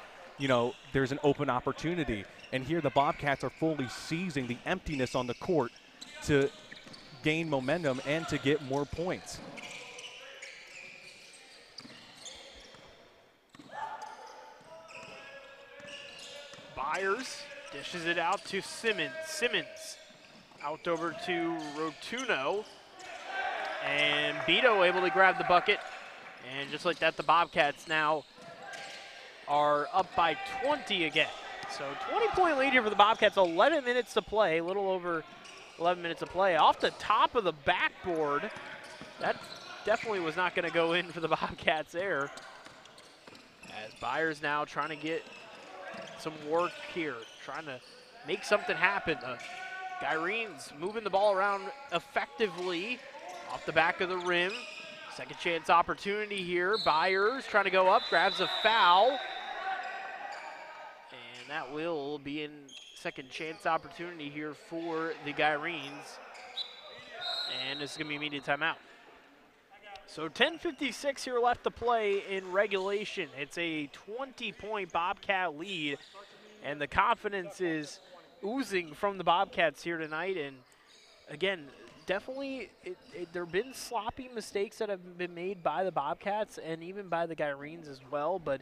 there's an open opportunity. And here the Bobcats are fully seizing the emptiness on the court to gain momentum and to get more points. Byers dishes it out to Simmons. Simmons out over to Rotuno. And Beto able to grab the bucket. And just like that, the Bobcats now are up by 20 again. So 20-point lead here for the Bobcats. 11 minutes to play, a little over 11 minutes to play. Off the top of the backboard. That definitely was not going to go in for the Bobcats there. As Byers now trying to get some work here, trying to make something happen. Gyrene's moving the ball around effectively off the back of the rim. Second chance opportunity here. Byers trying to go up, grabs a foul. And that will be in second chance opportunity here for the Gyrenes. And this is going to be immediate timeout. So 10:56 here left to play in regulation. It's a 20-point Bobcat lead, and the confidence is oozing from the Bobcats here tonight. And again, definitely there have been sloppy mistakes that have been made by the Bobcats and even by the Gyrenes as well, but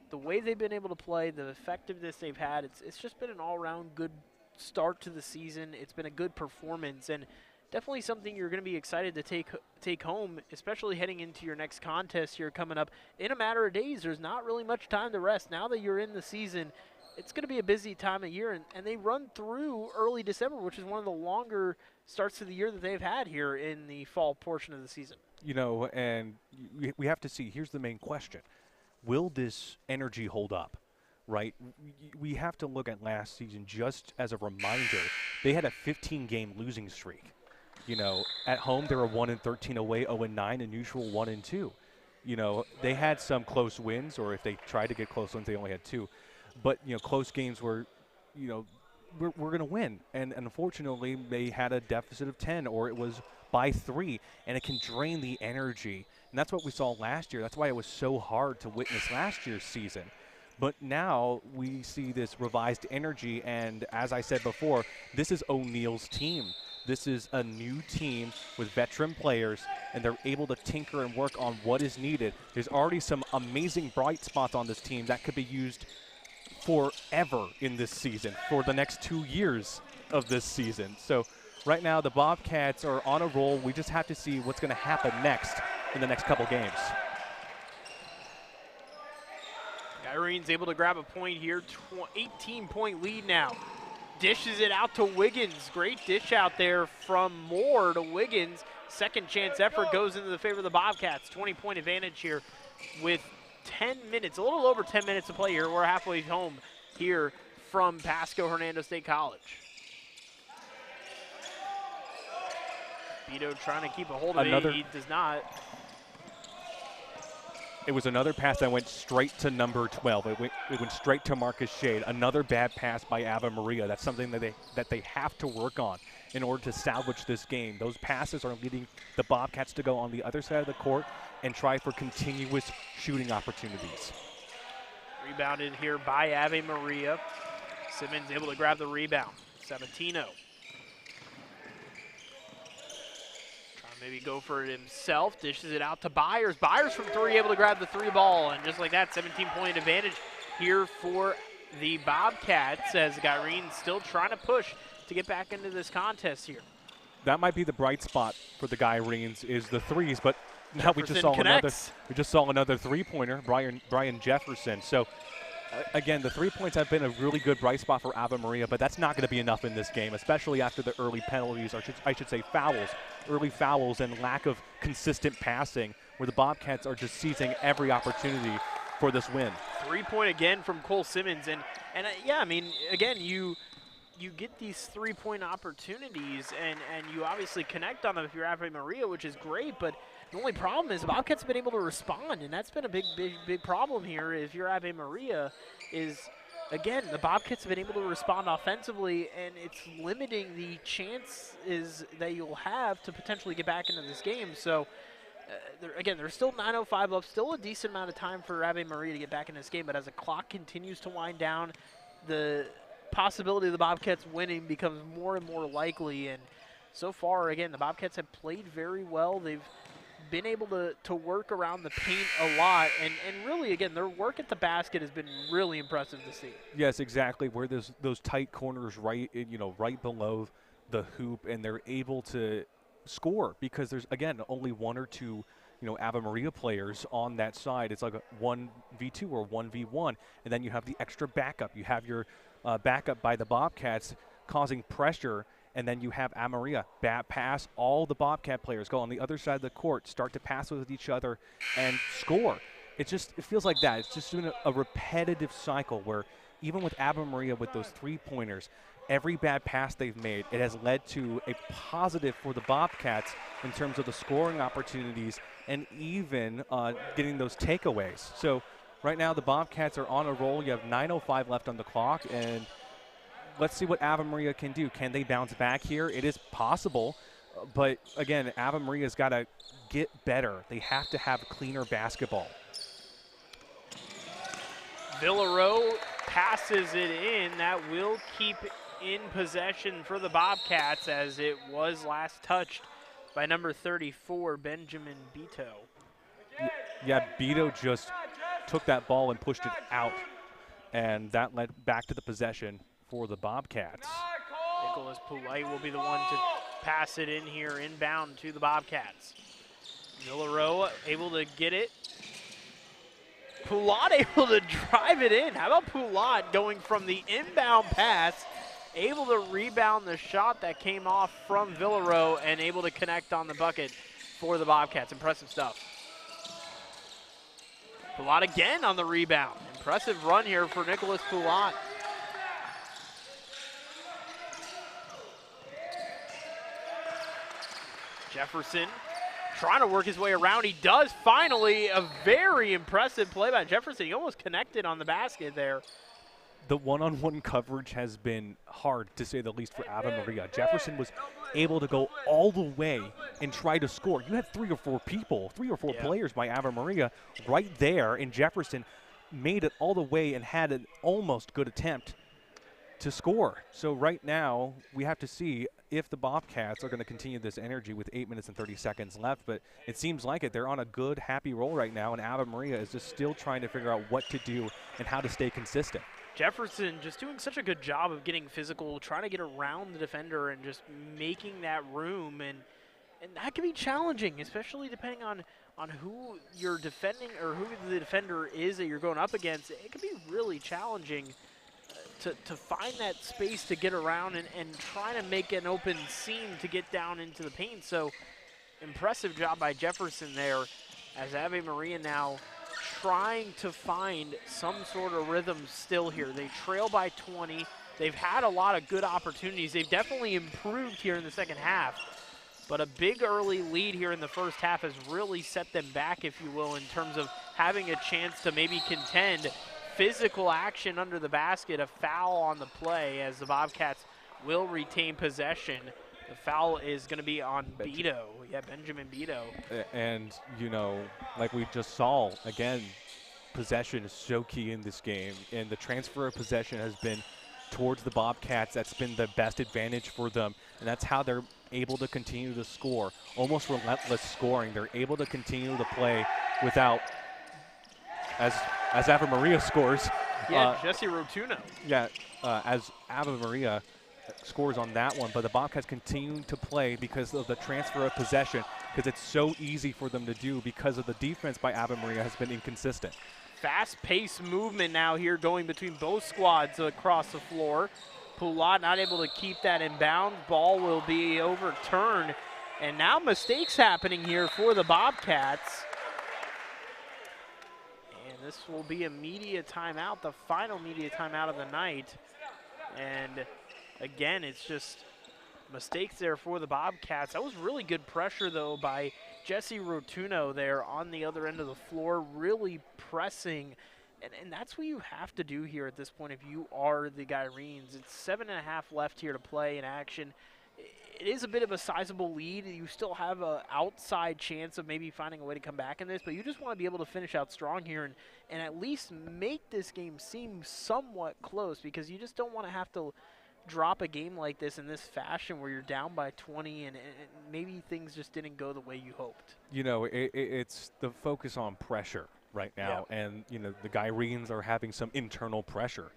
the way they've been able to play, the effectiveness they've had, it's just been an all-around good start to the season. It's been a good performance, and definitely something you're going to be excited to take home, especially heading into your next contest here coming up in a matter of days. There's not really much time to rest. Now that you're in the season, it's going to be a busy time of year, and they run through early December, which is one of the longer starts to the year that they've had here in the fall portion of the season. And we have to see, here's the main question. Will this energy hold up? Right? We have to look at last season just as a reminder. They had a 15-game losing streak. At home they were 1-13 away, 0-9, and neutral 1-2. They had some close wins, or if they tried to get close wins, they only had 2. But close games were, we're going to win. And unfortunately, they had a deficit of 10, or it was by 3, and it can drain the energy. And that's what we saw last year. That's why it was so hard to witness last year's season. But now we see this revised energy, and as I said before, this is O'Neill's team. This is a new team with veteran players, and they're able to tinker and work on what is needed. There's already some amazing bright spots on this team that could be used forever in this season, for the next 2 years of this season. So right now the Bobcats are on a roll. We just have to see what's going to happen next in the next couple games. Gyrene's able to grab a point here, 18-point lead now. dishes it out to Wiggins. Great dish out there from Moore to Wiggins. Second chance effort goes into the favor of the Bobcats. 20-point advantage here with 10 minutes, a little over 10 minutes to play here. We're halfway home here from Pasco-Hernando State College. Beto trying to keep a hold of it. He does not. It was another pass that went straight to number 12. It went straight to Marcus Shade. Another bad pass by Ave Maria. That's something that they have to work on in order to salvage this game. Those passes are leading the Bobcats to go on the other side of the court and try for continuous shooting opportunities. Rebounded here by Ave Maria. Simmons able to grab the rebound. Sabatino. Maybe go for it himself, dishes it out to Byers. Byers from three, able to grab the three ball, and just like that, 17-point advantage here for the Bobcats as Gyrene still trying to push to get back into this contest here. That might be the bright spot for the Gyrenes is the threes, but now we just saw another three-pointer, Brian Jefferson. So again, the 3 points have been a really good bright spot for Ave Maria, but that's not going to be enough in this game, especially after the early penalties, or I should say fouls, early fouls and lack of consistent passing, where the Bobcats are just seizing every opportunity for this win. 3-point again from Cole Simmons, and yeah, I mean, again, you get these 3-point opportunities, and you obviously connect on them if you're Ave Maria, which is great, but the only problem is the Bobcats have been able to respond, and that's been a big problem here if you're Ave Maria is, again, the Bobcats have been able to respond offensively, and it's limiting the chances that you'll have to potentially get back into this game. So, again, there's still 9:05 left, still a decent amount of time for Ave Maria to get back in this game, but as the clock continues to wind down, the possibility of the Bobcats winning becomes more and more likely, and so far, again, the Bobcats have played very well. They've been able to work around the paint a lot, and really, again, their work at the basket has been really impressive to see. Yes, exactly, where there's those tight corners right below the hoop, and they're able to score because there's, again, only one or two Ave Maria players on that side. It's like a 1v2 or 1v1, and then you have the extra backup. You have your backup by the Bobcats causing pressure, and then you have Ave Maria bat pass. All the Bobcat players go on the other side of the court, start to pass with each other, and score. It feels like that. It's just doing a repetitive cycle where even with Ave Maria with those three-pointers, every bad pass they've made, it has led to a positive for the Bobcats in terms of the scoring opportunities and even getting those takeaways. So right now the Bobcats are on a roll. You have 9:05 left on the clock, and let's see what Ave Maria can do. Can they bounce back here? It is possible, but again, Ave Maria's got to get better. They have to have cleaner basketball. Villaro passes it in. That will keep in possession for the Bobcats, as it was last touched by number 34, Benjamin Beto. Yeah, Beto just took that ball and pushed it out, and that led back to the possession for the Bobcats. Nicholas Polite will be the one to pass it in here, inbound to the Bobcats. Villaro able to get it. Poulat able to drive it in. How about Poulat going from the inbound pass, able to rebound the shot that came off from Villaro and able to connect on the bucket for the Bobcats. Impressive stuff. Poulat again on the rebound. Impressive run here for Nicholas Poulat. Jefferson trying to work his way around. He does finally. A very impressive play by Jefferson. He almost connected on the basket there. The one-on-one coverage has been hard, to say the least, for Ave Maria. Jefferson was able to go all the way and try to score. You had three or four players by Ave Maria right there, and Jefferson made it all the way and had an almost good attempt to score. So right now, we have to see if the Bobcats are going to continue this energy with 8 minutes and 30 seconds left, but it seems like it. They're on a good, happy roll right now, and Ave Maria is just still trying to figure out what to do and how to stay consistent. Jefferson just doing such a good job of getting physical, trying to get around the defender and just making that room, and that can be challenging, especially depending on who you're defending or who the defender is that you're going up against. It can be really challenging to find that space to get around and trying to make an open seam to get down into the paint. So impressive job by Jefferson there, as Ave Maria now trying to find some sort of rhythm still here. They trail by 20. They've had a lot of good opportunities. They've definitely improved here in the second half, but a big early lead here in the first half has really set them back, if you will, in terms of having a chance to maybe contend. Physical action under the basket, a foul on the play as the Bobcats will retain possession. The foul is going to be on Beto. Yeah, Benjamin Beto. And, you know, like we just saw, again, possession is so key in this game. And the transfer of possession has been towards the Bobcats. That's been the best advantage for them. And that's how they're able to continue to score. Almost relentless scoring. They're able to continue to play without, as Ave Maria scores. Yeah, Jesse Rotuno. Yeah, as Ave Maria scores on that one, but the Bobcats continue to play because of the transfer of possession, because it's so easy for them to do because of the defense by Ave Maria has been inconsistent. Fast-paced movement now here going between both squads across the floor. Poulat not able to keep that in bounds. Ball will be overturned, and now mistakes happening here for the Bobcats. And this will be a media timeout, the final media timeout of the night. And again, it's just mistakes there for the Bobcats. That was really good pressure, though, by Jesse Rotuno there on the other end of the floor, really pressing. And that's what you have to do here at this point if you are the Gyrenes. It's 7.5 left here to play in action. It is a bit of a sizable lead. You still have an outside chance of maybe finding a way to come back in this, but you just want to be able to finish out strong here and at least make this game seem somewhat close, because you just don't want to have to drop a game like this in this fashion where you're down by 20 and maybe things just didn't go the way you hoped. You know, it's the focus on pressure right now, and you know the Gyrenes are having some internal pressure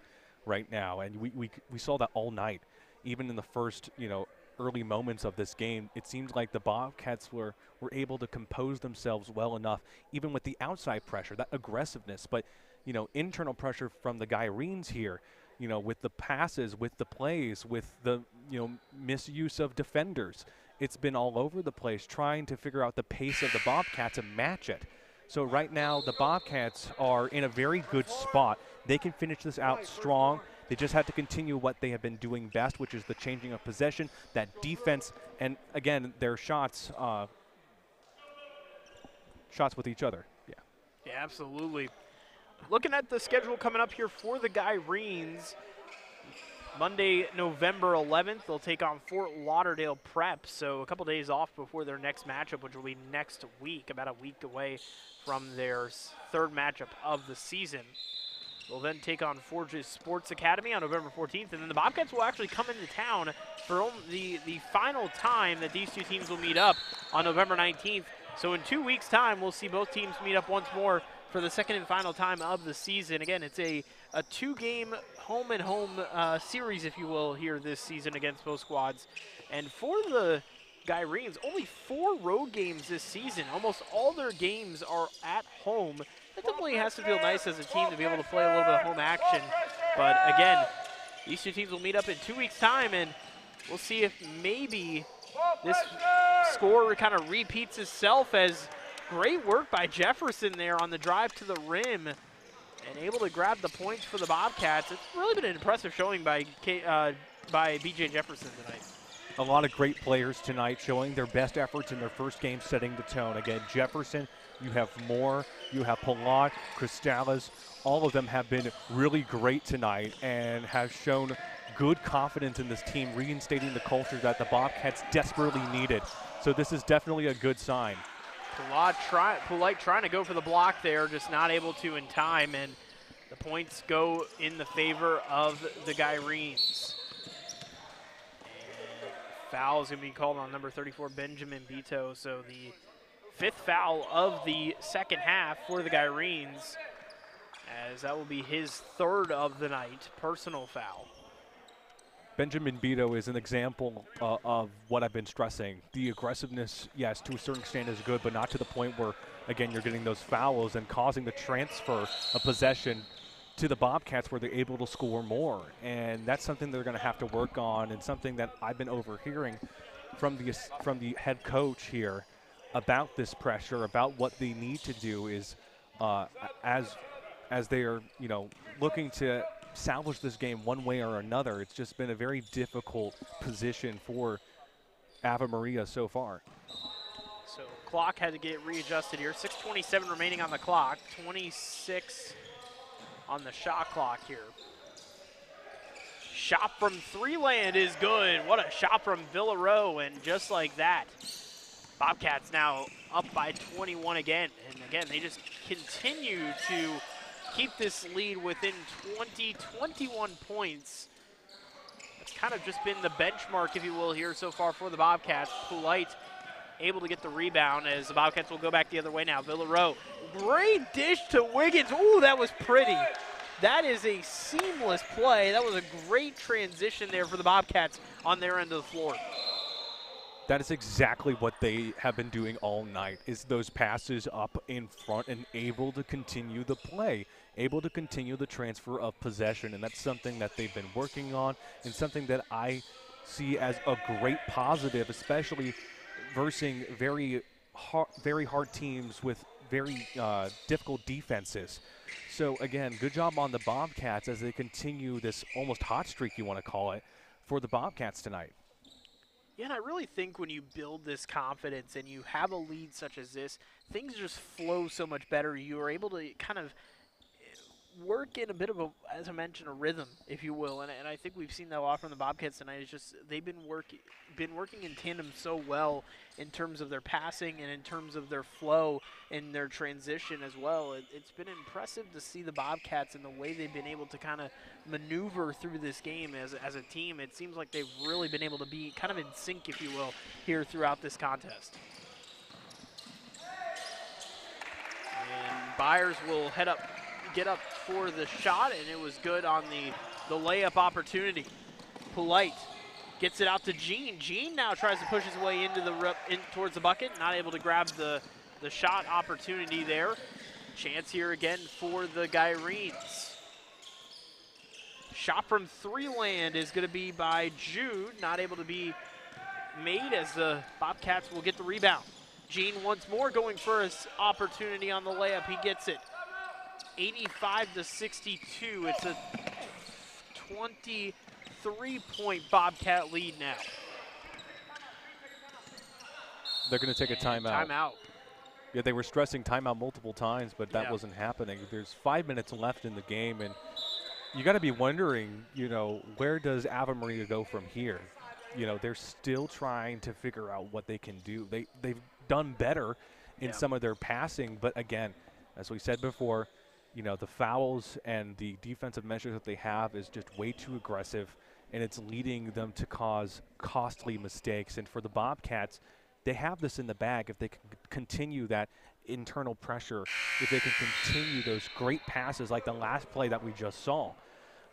right now, and we saw that all night. Even in the first, you know, early moments of this game, it seems like the Bobcats were able to compose themselves well enough, even with the outside pressure, that aggressiveness, but you know, internal pressure from the Gyrenes here, you know, with the passes, with the plays, with the, you know, misuse of defenders. It's been all over the place trying to figure out the pace of the Bobcats and match it. So right now the Bobcats are in a very good spot. They can finish this out strong. They just have to continue what they have been doing best, which is the changing of possession, that defense, and again, their shots with each other. Yeah, absolutely. Looking at the schedule coming up here for the Gyrenes, Monday, November 11th, they'll take on Fort Lauderdale Prep. So a couple days off before their next matchup, which will be next week, about a week away from their third matchup of the season. They'll then take on Forges Sports Academy on November 14th, and then the Bobcats will actually come into town for the final time that these two teams will meet up on November 19th. So in 2 weeks' time, we'll see both teams meet up once more for the second and final time of the season. Again, it's a two-game home-and-home series, if you will, here this season against both squads. And for the Gyrenes, only 4 road games this season. Almost all their games are at home. That definitely has to feel nice as a team to be able to play a little bit of home action. But again, these two teams will meet up in 2 weeks' time, and we'll see if maybe this score kind of repeats itself, as great work by Jefferson there on the drive to the rim and able to grab the points for the Bobcats. It's really been an impressive showing by B.J. Jefferson tonight. A lot of great players tonight showing their best efforts in their first game, setting the tone. Again, Jefferson, you have Moore, you have Palat, Cristales. All of them have been really great tonight and have shown good confidence in this team, reinstating the culture that the Bobcats desperately needed. So this is definitely a good sign. Polite trying to go for the block there, just not able to in time, and the points go in the favor of the Gyrenes. Foul is going to be called on number 34, Benjamin Beto. So the 5th foul of the second half for the Gyrenes, as that will be his 3rd of the night, personal foul. Benjamin Beto is an example of what I've been stressing. The aggressiveness, yes, to a certain extent is good, but not to the point where, again, you're getting those fouls and causing the transfer of possession to the Bobcats where they're able to score more. And that's something they're going to have to work on, and something that I've been overhearing from the head coach here about this pressure, about what they need to do is as they are, looking to salvage this game one way or another. It's just been a very difficult position for Ave Maria so far. So clock had to get readjusted here. 6:27 remaining on the clock. 26 on the shot clock here. Shot from three land is good. What a shot from Villarreal, and just like that, Bobcats now up by 21 again. And again, they just continue to keep this lead within 21 points. It's kind of just been the benchmark, if you will, here so far for the Bobcats. Polite able to get the rebound as the Bobcats will go back the other way now. Villarreal, great dish to Wiggins. Ooh, that was pretty. That is a seamless play. That was a great transition there for the Bobcats on their end of the floor. That is exactly what they have been doing all night, is those passes up in front and able to continue the play, able to continue the transfer of possession. And that's something that they've been working on, and something that I see as a great positive, especially versus very hard teams with very difficult defenses. So again, good job on the Bobcats as they continue this almost hot streak, you want to call it, for the Bobcats tonight. Yeah, and I really think when you build this confidence and you have a lead such as this, things just flow so much better. You are able to kind of work in a bit of a, as I mentioned, a rhythm, if you will. And I think we've seen that a lot from the Bobcats tonight. It's just they've been working in tandem so well in terms of their passing and in terms of their flow and their transition as well. It's been impressive to see the Bobcats and the way they've been able to kind of maneuver through this game as a team. It seems like they've really been able to be kind of in sync, if you will, here throughout this contest. And Byers will get up for the shot, and it was good on the layup opportunity. Polite gets it out to Gene. Gene now tries to push his way into towards the bucket, not able to grab the shot opportunity there. Chance here again for the Gyrenes. Shot from three land is going to be by Jude, not able to be made as the Bobcats will get the rebound. Gene once more going for his opportunity on the layup. He gets it. 85-62. It's a 23-point Bobcat lead now. They're going to take a timeout. Timeout. Yeah, they were stressing timeout multiple times, but that wasn't happening. There's 5 minutes left in the game, and you got to be wondering, where does Ave Maria go from here? They're still trying to figure out what they can do. They've done better in some of their passing, but again, as we said before, the fouls and the defensive measures that they have is just way too aggressive, and it's leading them to cause costly mistakes. And for the Bobcats, they have this in the bag if they can continue that internal pressure, if they can continue those great passes like the last play that we just saw.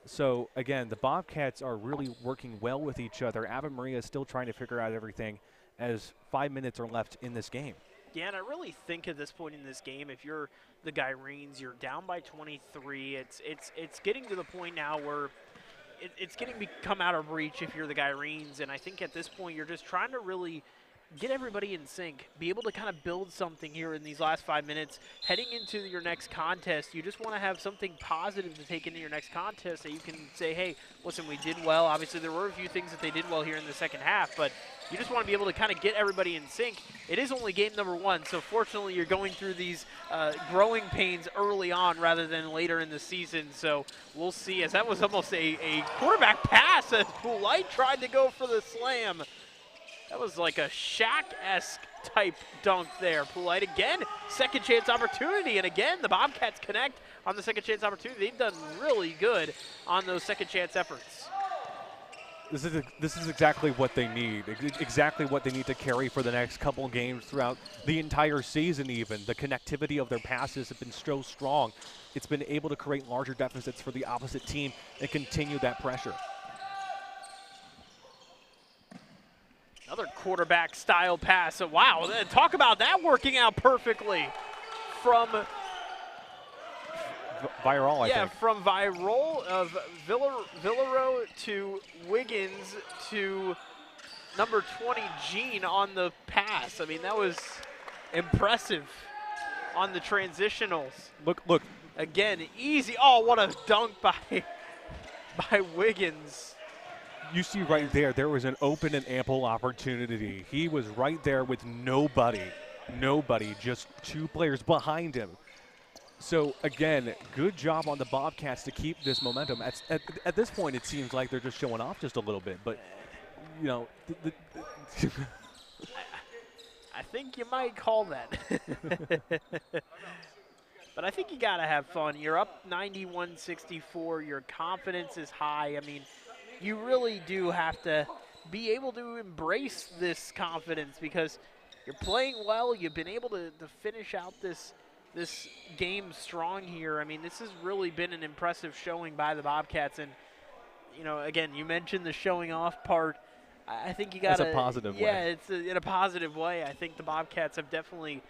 So, again, the Bobcats are really working well with each other. Ave Maria is still trying to figure out everything as 5 minutes are left in this game. Yeah, and I really think at this point in this game, if you're the Gyrenes, you're down by 23. It's getting to the point now where it's getting become out of reach if you're the Gyrenes, and I think at this point you're just trying to really get everybody in sync, be able to kind of build something here in these last 5 minutes. Heading into your next contest, you just want to have something positive to take into your next contest that you can say, hey, listen, we did well. Obviously, there were a few things that they did well here in the second half, but you just want to be able to kind of get everybody in sync. It is only game number one, so fortunately you're going through these growing pains early on rather than later in the season. So we'll see, as that was almost a quarterback pass as Polite tried to go for the slam. That was like a Shaq-esque type dunk there. Polite again, second chance opportunity, and again the Bobcats connect on the second chance opportunity. They've done really good on those second chance efforts. This is exactly what they need, exactly what they need to carry for the next couple of games throughout the entire season even. The connectivity of their passes have been so strong. It's been able to create larger deficits for the opposite team and continue that pressure. Another quarterback style pass. So, wow, talk about that working out perfectly from Viral, I yeah, think. from Viral of Villaro to Wiggins to number 20, Gene on the pass. I mean, that was impressive on the transitionals. Look. Again, easy. Oh, what a dunk by Wiggins. You see right there was an open and ample opportunity. He was right there with nobody, just 2 players behind him. So, again, good job on the Bobcats to keep this momentum. At this point, it seems like they're just showing off just a little bit. But, you know, I think you might call that. But I think you got to have fun. You're up 91-64. Your confidence is high. I mean, you really do have to be able to embrace this confidence because you're playing well. You've been able to finish out this game strong here. I mean, this has really been an impressive showing by the Bobcats. And, you know, again, you mentioned the showing off part. I think you got to – That's a positive way. Yeah, it's in a positive way. I think the Bobcats have definitely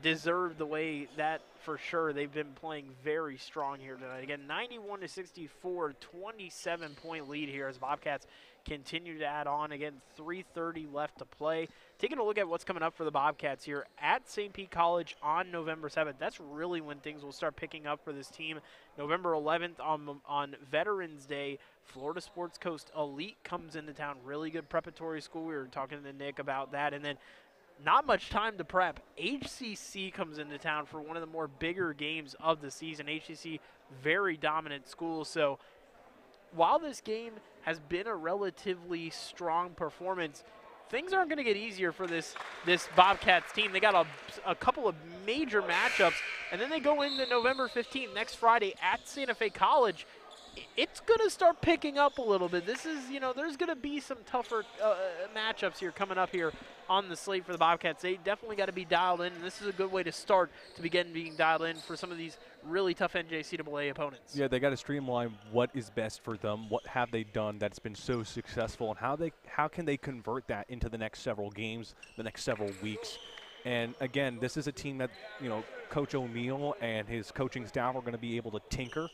deserved the way that for sure. They've been playing very strong here tonight. Again, 91-64, 27-point lead here as Bobcats continue to add on. Again, 3:30 left to play. Taking a look at what's coming up for the Bobcats here at St. Pete College on November 7th. That's really when things will start picking up for this team. November 11th on Veterans Day, Florida Sports Coast Elite comes into town. Really good preparatory school. We were talking to Nick about that. And then not much time to prep. HCC comes into town for one of the more bigger games of the season. HCC, very dominant school. So while this game has been a relatively strong performance, things aren't going to get easier for this Bobcats team. They got a couple of major matchups, and then they go into November 15th, next Friday, at Santa Fe College. It's going to start picking up a little bit. This is, you know, there's going to be some tougher matchups here coming up here on the slate for the Bobcats. They definitely got to be dialed in, and this is a good way to start to begin being dialed in for some of these really tough NJCAA opponents. Yeah, they got to streamline what is best for them, what have they done that's been so successful, and how can they convert that into the next several games, the next several weeks. And again, this is a team that, you know, Coach O'Neill and his coaching staff are going to be able to tinker,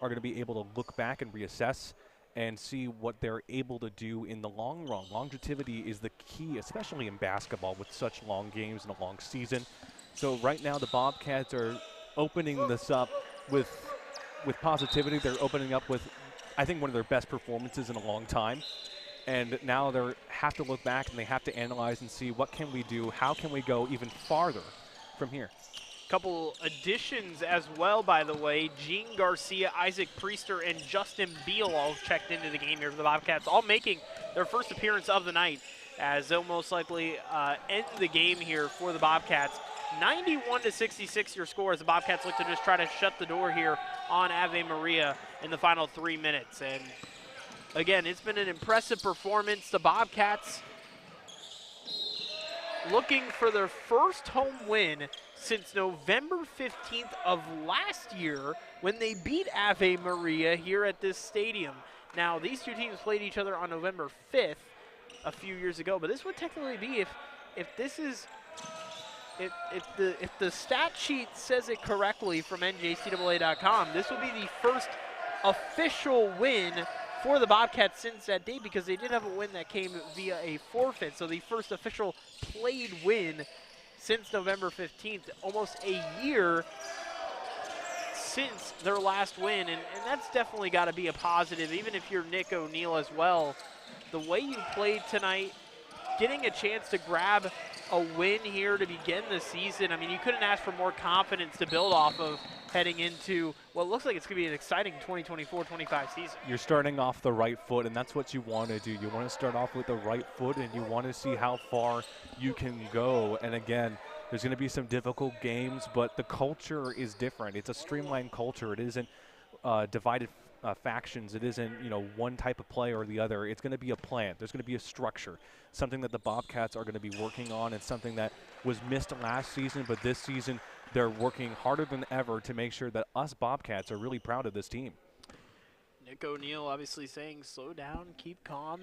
are going to be able to look back and reassess and see what they're able to do in the long run. Longevity is the key, especially in basketball with such long games and a long season. So right now the Bobcats are opening this up with positivity. They're opening up with, I think, one of their best performances in a long time. And now they have to look back and they have to analyze and see what can we do, how can we go even farther from here. Couple additions as well, by the way. Gene Garcia, Isaac Priester, and Justin Beal all checked into the game here for the Bobcats, all making their first appearance of the night, as they'll most likely end the game here for the Bobcats. 91-66 your score as the Bobcats look to just try to shut the door here on Ave Maria in the final 3 minutes. And again, it's been an impressive performance. The Bobcats looking for their first home win since November 15th of last year when they beat Ave Maria here at this stadium. Now, these two teams played each other on November 5th a few years ago, but this would technically be if the stat sheet says it correctly from NJCAA.com, this would be the first official win for the Bobcats since that date, because they did have a win that came via a forfeit. So the first official played win since November 15th, almost a year since their last win, and that's definitely got to be a positive, even if you're Nick O'Neill as well. The way you played tonight, getting a chance to grab a win here to begin the season, I mean, you couldn't ask for more confidence to build off of heading into what looks like it's going to be an exciting 2024-25 season. You're starting off the right foot, and that's what you want to do. You want to start off with the right foot, and you want to see how far you can go. And again, there's going to be some difficult games, but the culture is different. It's a streamlined culture. It isn't divided factions. It isn't, you know, one type of play or the other. It's going to be a plan. There's going to be a structure, something that the Bobcats are going to be working on, and something that was missed last season, but this season they're working harder than ever to make sure that us Bobcats are really proud of this team. Nick O'Neill obviously saying slow down, keep calm.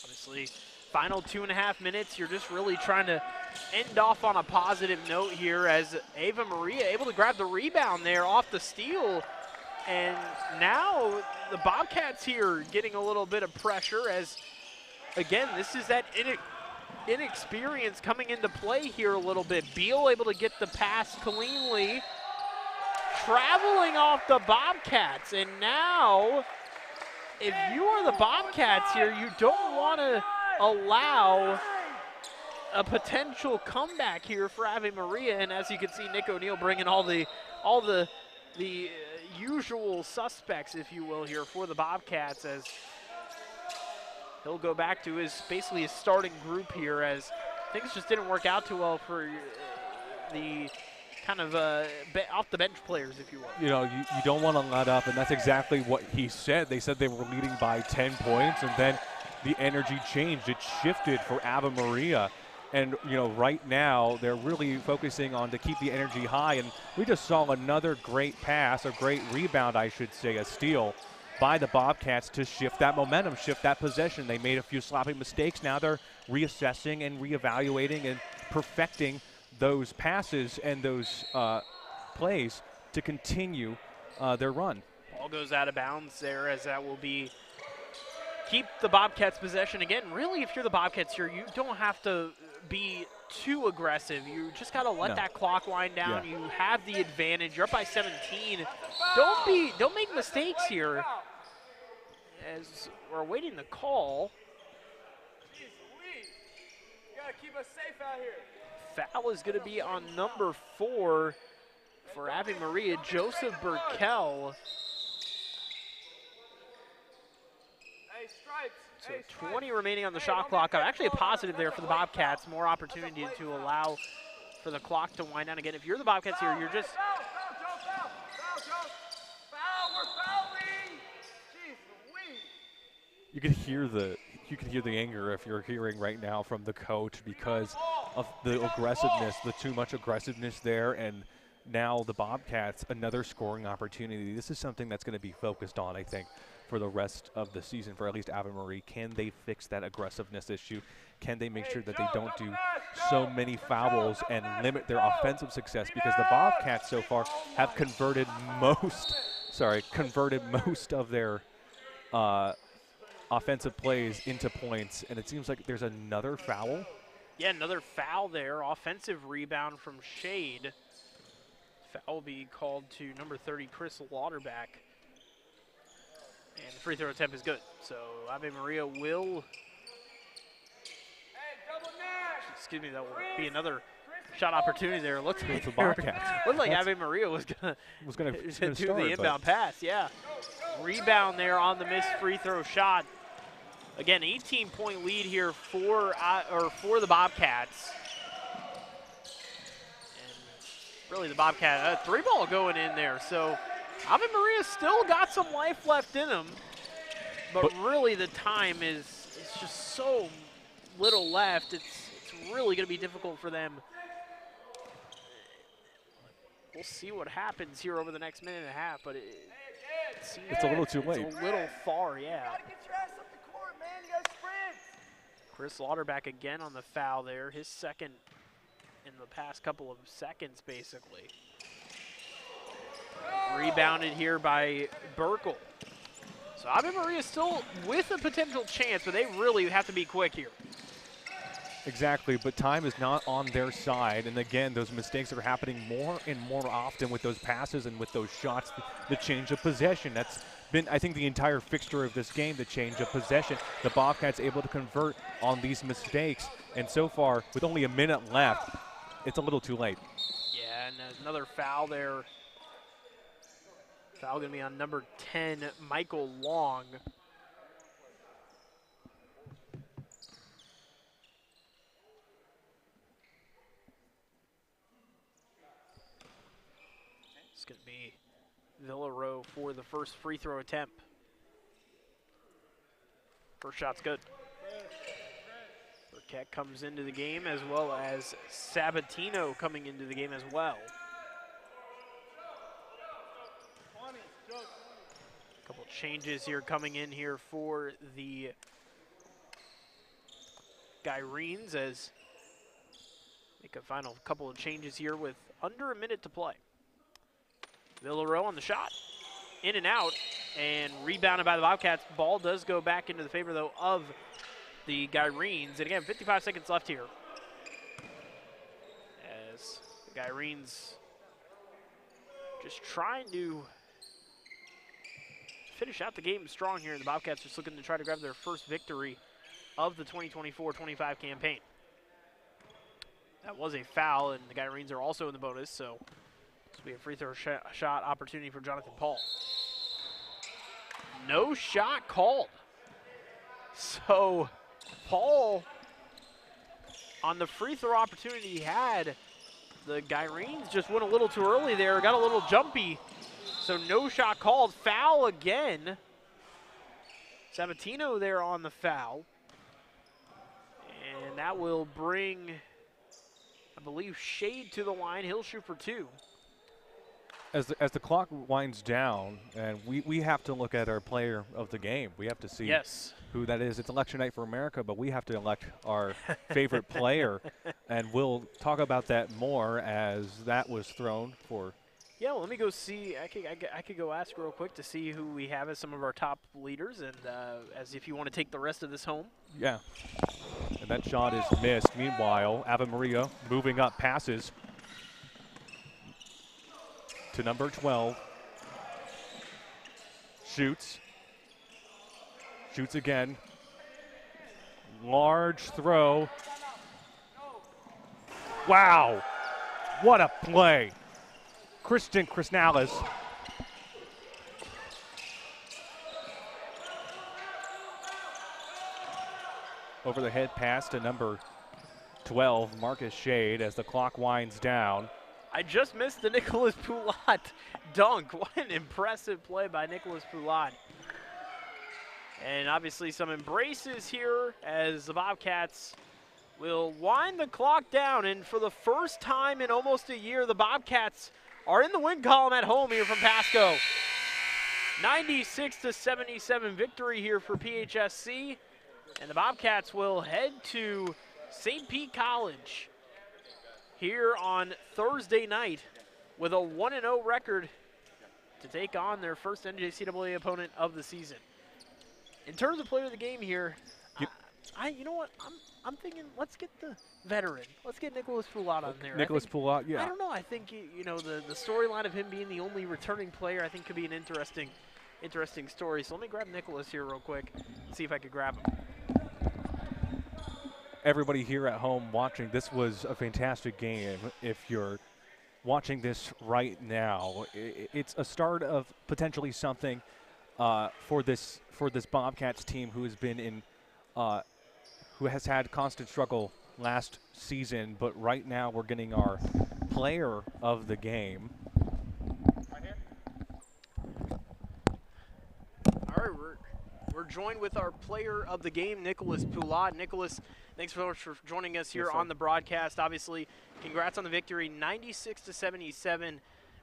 Obviously, final 2.5 minutes, you're just really trying to end off on a positive note here as Ava Maria able to grab the rebound there off the steal And now the Bobcats here getting a little bit of pressure as, again, this is that inexperience coming into play here a little bit. Beal able to get the pass cleanly, traveling off the Bobcats. And now, if you are the Bobcats here, you don't want to allow a potential comeback here for Ave Maria. And as you can see, Nick O'Neill bringing all the usual suspects, if you will, here for the Bobcats, as he'll go back to basically his starting group here, as things just didn't work out too well for the kind of off the bench players, if you will. You know, you don't want to let up, and that's exactly what he said. They said they were leading by 10 points, and then the energy changed. It shifted for Ave Maria. And, you know, right now they're really focusing on to keep the energy high. And we just saw another great pass, a great rebound, I should say, a steal by the Bobcats to shift that momentum, shift that possession. They made a few sloppy mistakes. Now they're reassessing and reevaluating and perfecting those passes and those plays to continue their run. Ball goes out of bounds there, as that will be keep the Bobcats possession. Again, really, if you're the Bobcats here, you don't have to be too aggressive. You just got to let that clock wind down. Yeah. You have the advantage. You're up by 17. Don't make mistakes here. As we're awaiting the call. You gotta keep us safe out here. Foul is going to be on number 4 for Ave Maria, Joseph Burkell. So 20 remaining on the shot clock. Actually a positive there for the Bobcats. More opportunity to allow for the clock to wind down again. If you're the Bobcats here, you're just... You could hear the anger if you're hearing right now from the coach because of the aggressiveness, the too much aggressiveness there, and now the Bobcats, another scoring opportunity. This is something that's going to be focused on, I think, for the rest of the season, for at least Ave Maria. Can they fix that aggressiveness issue? Can they make sure that they don't do so many fouls and limit their offensive success? Because the Bobcats so far have converted most of their offensive plays into points, and it seems like there's another foul. Yeah, another foul there. Offensive rebound from Shade. Foul will be called to number 30, Chris Lauderback. And the free throw attempt is good. So Ave Maria will, that will be another shot opportunity there. Looks like Ave Maria was gonna do the inbound pass. Yeah, rebound there on the missed free throw shot. Again, 18-point lead here for the Bobcats. And really, the Bobcat three ball going in there. So Ave Maria still got some life left in them, but really the time is just so little left. It's really going to be difficult for them. We'll see what happens here over the next minute and a half, but it seems it's a little too late. It's a little far, yeah. Chris Lauderback again on the foul there, his second in the past couple of seconds, basically. Rebounded here by Burkle. So Ave Maria still with a potential chance, but they really have to be quick here. Exactly, but time is not on their side. And again, those mistakes are happening more and more often with those passes and with those shots, the change of possession. That's been, I think, the entire fixture of this game, the change of possession. The Bobcats able to convert on these mistakes. And so far, with only a minute left, it's a little too late. Yeah, and another foul there. Foul going to be on number 10, Michael Long. It's going to be Villareau for the first free throw attempt. First shot's good. Burkett comes into the game, as well as Sabatino coming into the game as well. A couple changes here coming in here for the Gyrenes, as make a final couple of changes here with under a minute to play. Villareau on the shot. in and out, and rebounded by the Bobcats. Ball does go back into the favor, though, of the Gyrenes. And again, 55 seconds left here. As the Gyrenes just trying to finish out the game strong here. The Bobcats just looking to try to grab their first victory of the 2024-25 campaign. That was a foul, and the Gyrenes are also in the bonus, so this will be a free throw shot opportunity for Jonathan Paul. No shot called. So Paul, on the free throw opportunity he had, the Gyrenes just went a little too early there, got a little jumpy. So no shot called. Foul again. Sabatino there on the foul. And that will bring, I believe, Shade to the line. He'll shoot for 2. As the clock winds down, and we have to look at our player of the game. We have to see who that is. It's election night for America, but we have to elect our favorite player. And we'll talk about that more as that was thrown for. Yeah, well, let me go see. I could go ask real quick to see who we have as some of our top leaders, and as if you want to take the rest of this home. Yeah. And that shot is missed. Meanwhile, Ave Maria moving up, passes to number 12. Shoots. Shoots again. Large throw. Wow. What a play. Kristen Krisnalis. Over the head pass to number 12, Marcus Shade, as the clock winds down. I just missed the Nicholas Poulat dunk. What an impressive play by Nicholas Poulat. And obviously some embraces here as the Bobcats will wind the clock down. And for the first time in almost a year, the Bobcats are in the win column at home here from Pasco. 96-77 victory here for PHSC. And the Bobcats will head to St. Pete College here on Thursday night with a 1-0 record to take on their first NJCAA opponent of the season. In terms of player of the game here, you know what? I'm thinking let's get the veteran. Let's get Nicholas Poulat on there. Nicholas Poulat, yeah. I don't know. I think the storyline of him being the only returning player I think could be an interesting story. So let me grab Nicholas here real quick and see if I could grab him. Everybody here at home watching, this was a fantastic game. If you're watching this right now, it's a start of potentially something for this Bobcats team who has been in who has had constant struggle last season, but right now we're getting our player of the game. All right, we're joined with our player of the game, Nicholas Poulat. Nicholas, thanks so much for joining us here on the broadcast. Obviously, congrats on the victory, 96-77.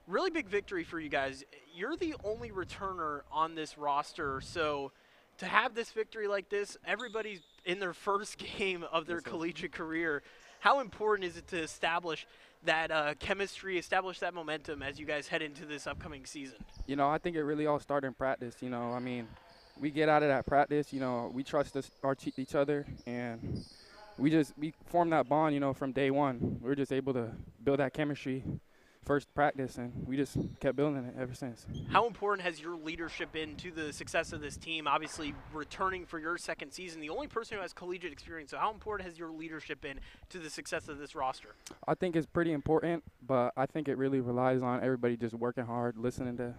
Really big victory for you guys. You're the only returner on this roster, so to have this victory like this, everybody's in their first game of their collegiate career. How important is it to establish that chemistry, establish that momentum as you guys head into this upcoming season? You know, I think it really all started in practice. You know, I mean, we get out of that practice, you know, we trust each other, and we formed that bond, you know, from day one. We were just able to build that chemistry first practice, and we just kept building it ever since. How important has your leadership been to the success of this team? Obviously, returning for your second season, the only person who has collegiate experience. So how important has your leadership been to the success of this roster? I think it's pretty important, but I think it really relies on everybody just working hard, listening to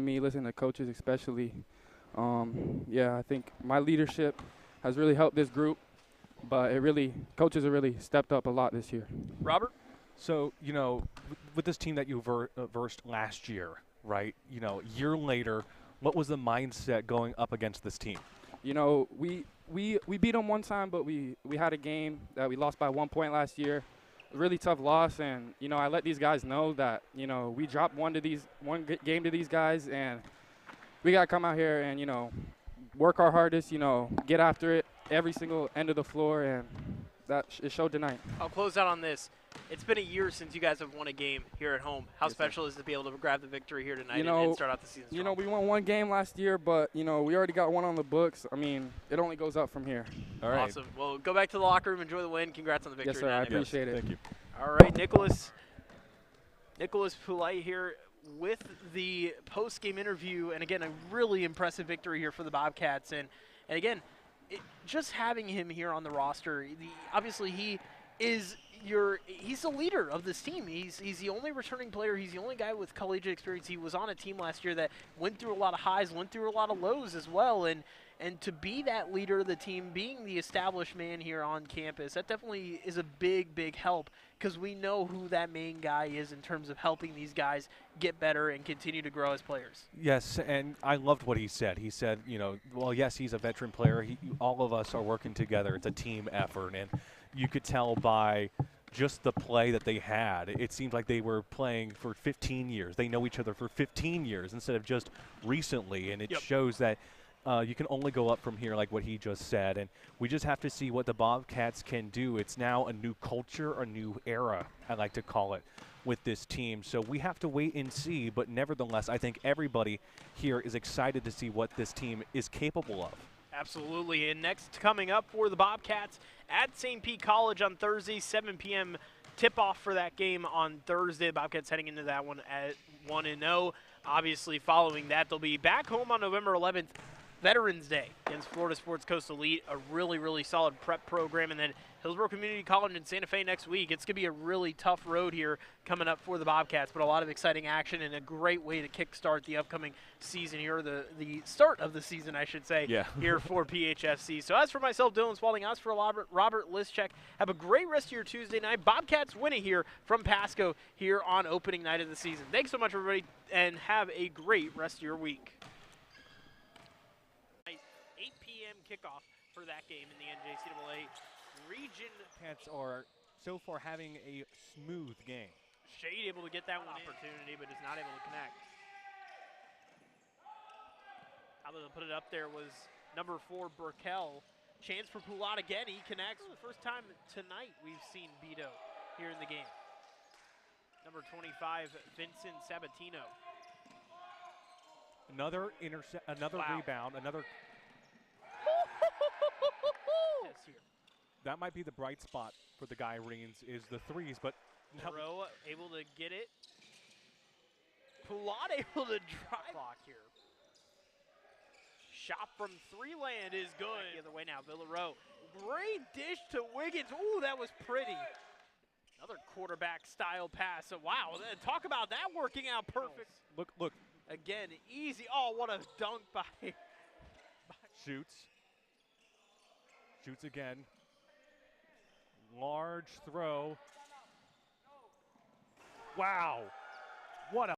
me, listening to coaches especially. Yeah, I think my leadership has really helped this group, but coaches have really stepped up a lot this year. Robert? So, you know, with this team that you versed last year, right, you know, a year later, what was the mindset going up against this team? You know, we beat them one time, but we had a game that we lost by 1 point last year. A really tough loss, and, you know, I let these guys know that, you know, we dropped one game to these guys, and we got to come out here and, you know, work our hardest, you know, get after it every single end of the floor, and it showed tonight. I'll close out on this. It's been a year since you guys have won a game here at home. How special is it to be able to grab the victory here tonight and start out the season strong? You know, we won one game last year, but, you know, we already got one on the books. I mean, it only goes up from here. All right. Awesome. Well, go back to the locker room, enjoy the win. Congrats on the victory. Yes, sir. I appreciate it. Thank you. All right, Nicholas Poulay here with the post-game interview, and again, a really impressive victory here for the Bobcats. And again, just having him here on the roster, obviously he's the leader of this team. He's the only returning player. He's the only guy with collegiate experience. He was on a team last year that went through a lot of highs, went through a lot of lows as well. And to be that leader of the team, being the established man here on campus, that definitely is a big, big help because we know who that main guy is in terms of helping these guys get better and continue to grow as players. Yes, and I loved what he said. He said, you know, well, yes, he's a veteran player. All of us are working together. It's a team effort, and you could tell by just the play that they had. It seemed like they were playing for 15 years. They know each other for 15 years instead of just recently, and it shows that you can only go up from here, like what he just said, and we just have to see what the Bobcats can do. It's now a new culture, a new era, I like to call it, with this team. So we have to wait and see, but nevertheless, I think everybody here is excited to see what this team is capable of. Absolutely, and next coming up for the Bobcats at St. Pete College on Thursday, 7 p.m. tip-off for that game on Thursday. The Bobcats heading into that one at 1-0. Obviously, following that, they'll be back home on November 11th, Veterans Day against Florida Sports Coast Elite, a really, really solid prep program, and then Hillsborough Community College in Santa Fe next week. It's going to be a really tough road here coming up for the Bobcats, but a lot of exciting action and a great way to kickstart the upcoming season here, the start of the season, I should say, here for PHSC. So as for myself, Dylan Spalding, as for Robert Lischek, have a great rest of your Tuesday night. Bobcats winning here from Pasco here on opening night of the season. Thanks so much, everybody, and have a great rest of your week. 8 p.m. kickoff for that game in the NJCAA region. Cats are so far having a smooth game. Shade able to get that one opportunity, but is not able to connect. How to put it up there was number 4, Burkell. Chance for Poulat again. He connects. For the first time tonight we've seen Beto here in the game. Number 25, Vincent Sabatino. Another rebound, another. Here. That might be the bright spot for the Gyrenes is the threes, but Monroe able to get it. Poulat able to drive block here. Shot from 3 land is good. The other way now, Villarreal. Great dish to Wiggins. Ooh, that was pretty. Another quarterback style pass. So, wow, talk about that working out perfect. Look. Again, easy. Oh, what a dunk by. Shoots again. Large throw. Wow. What a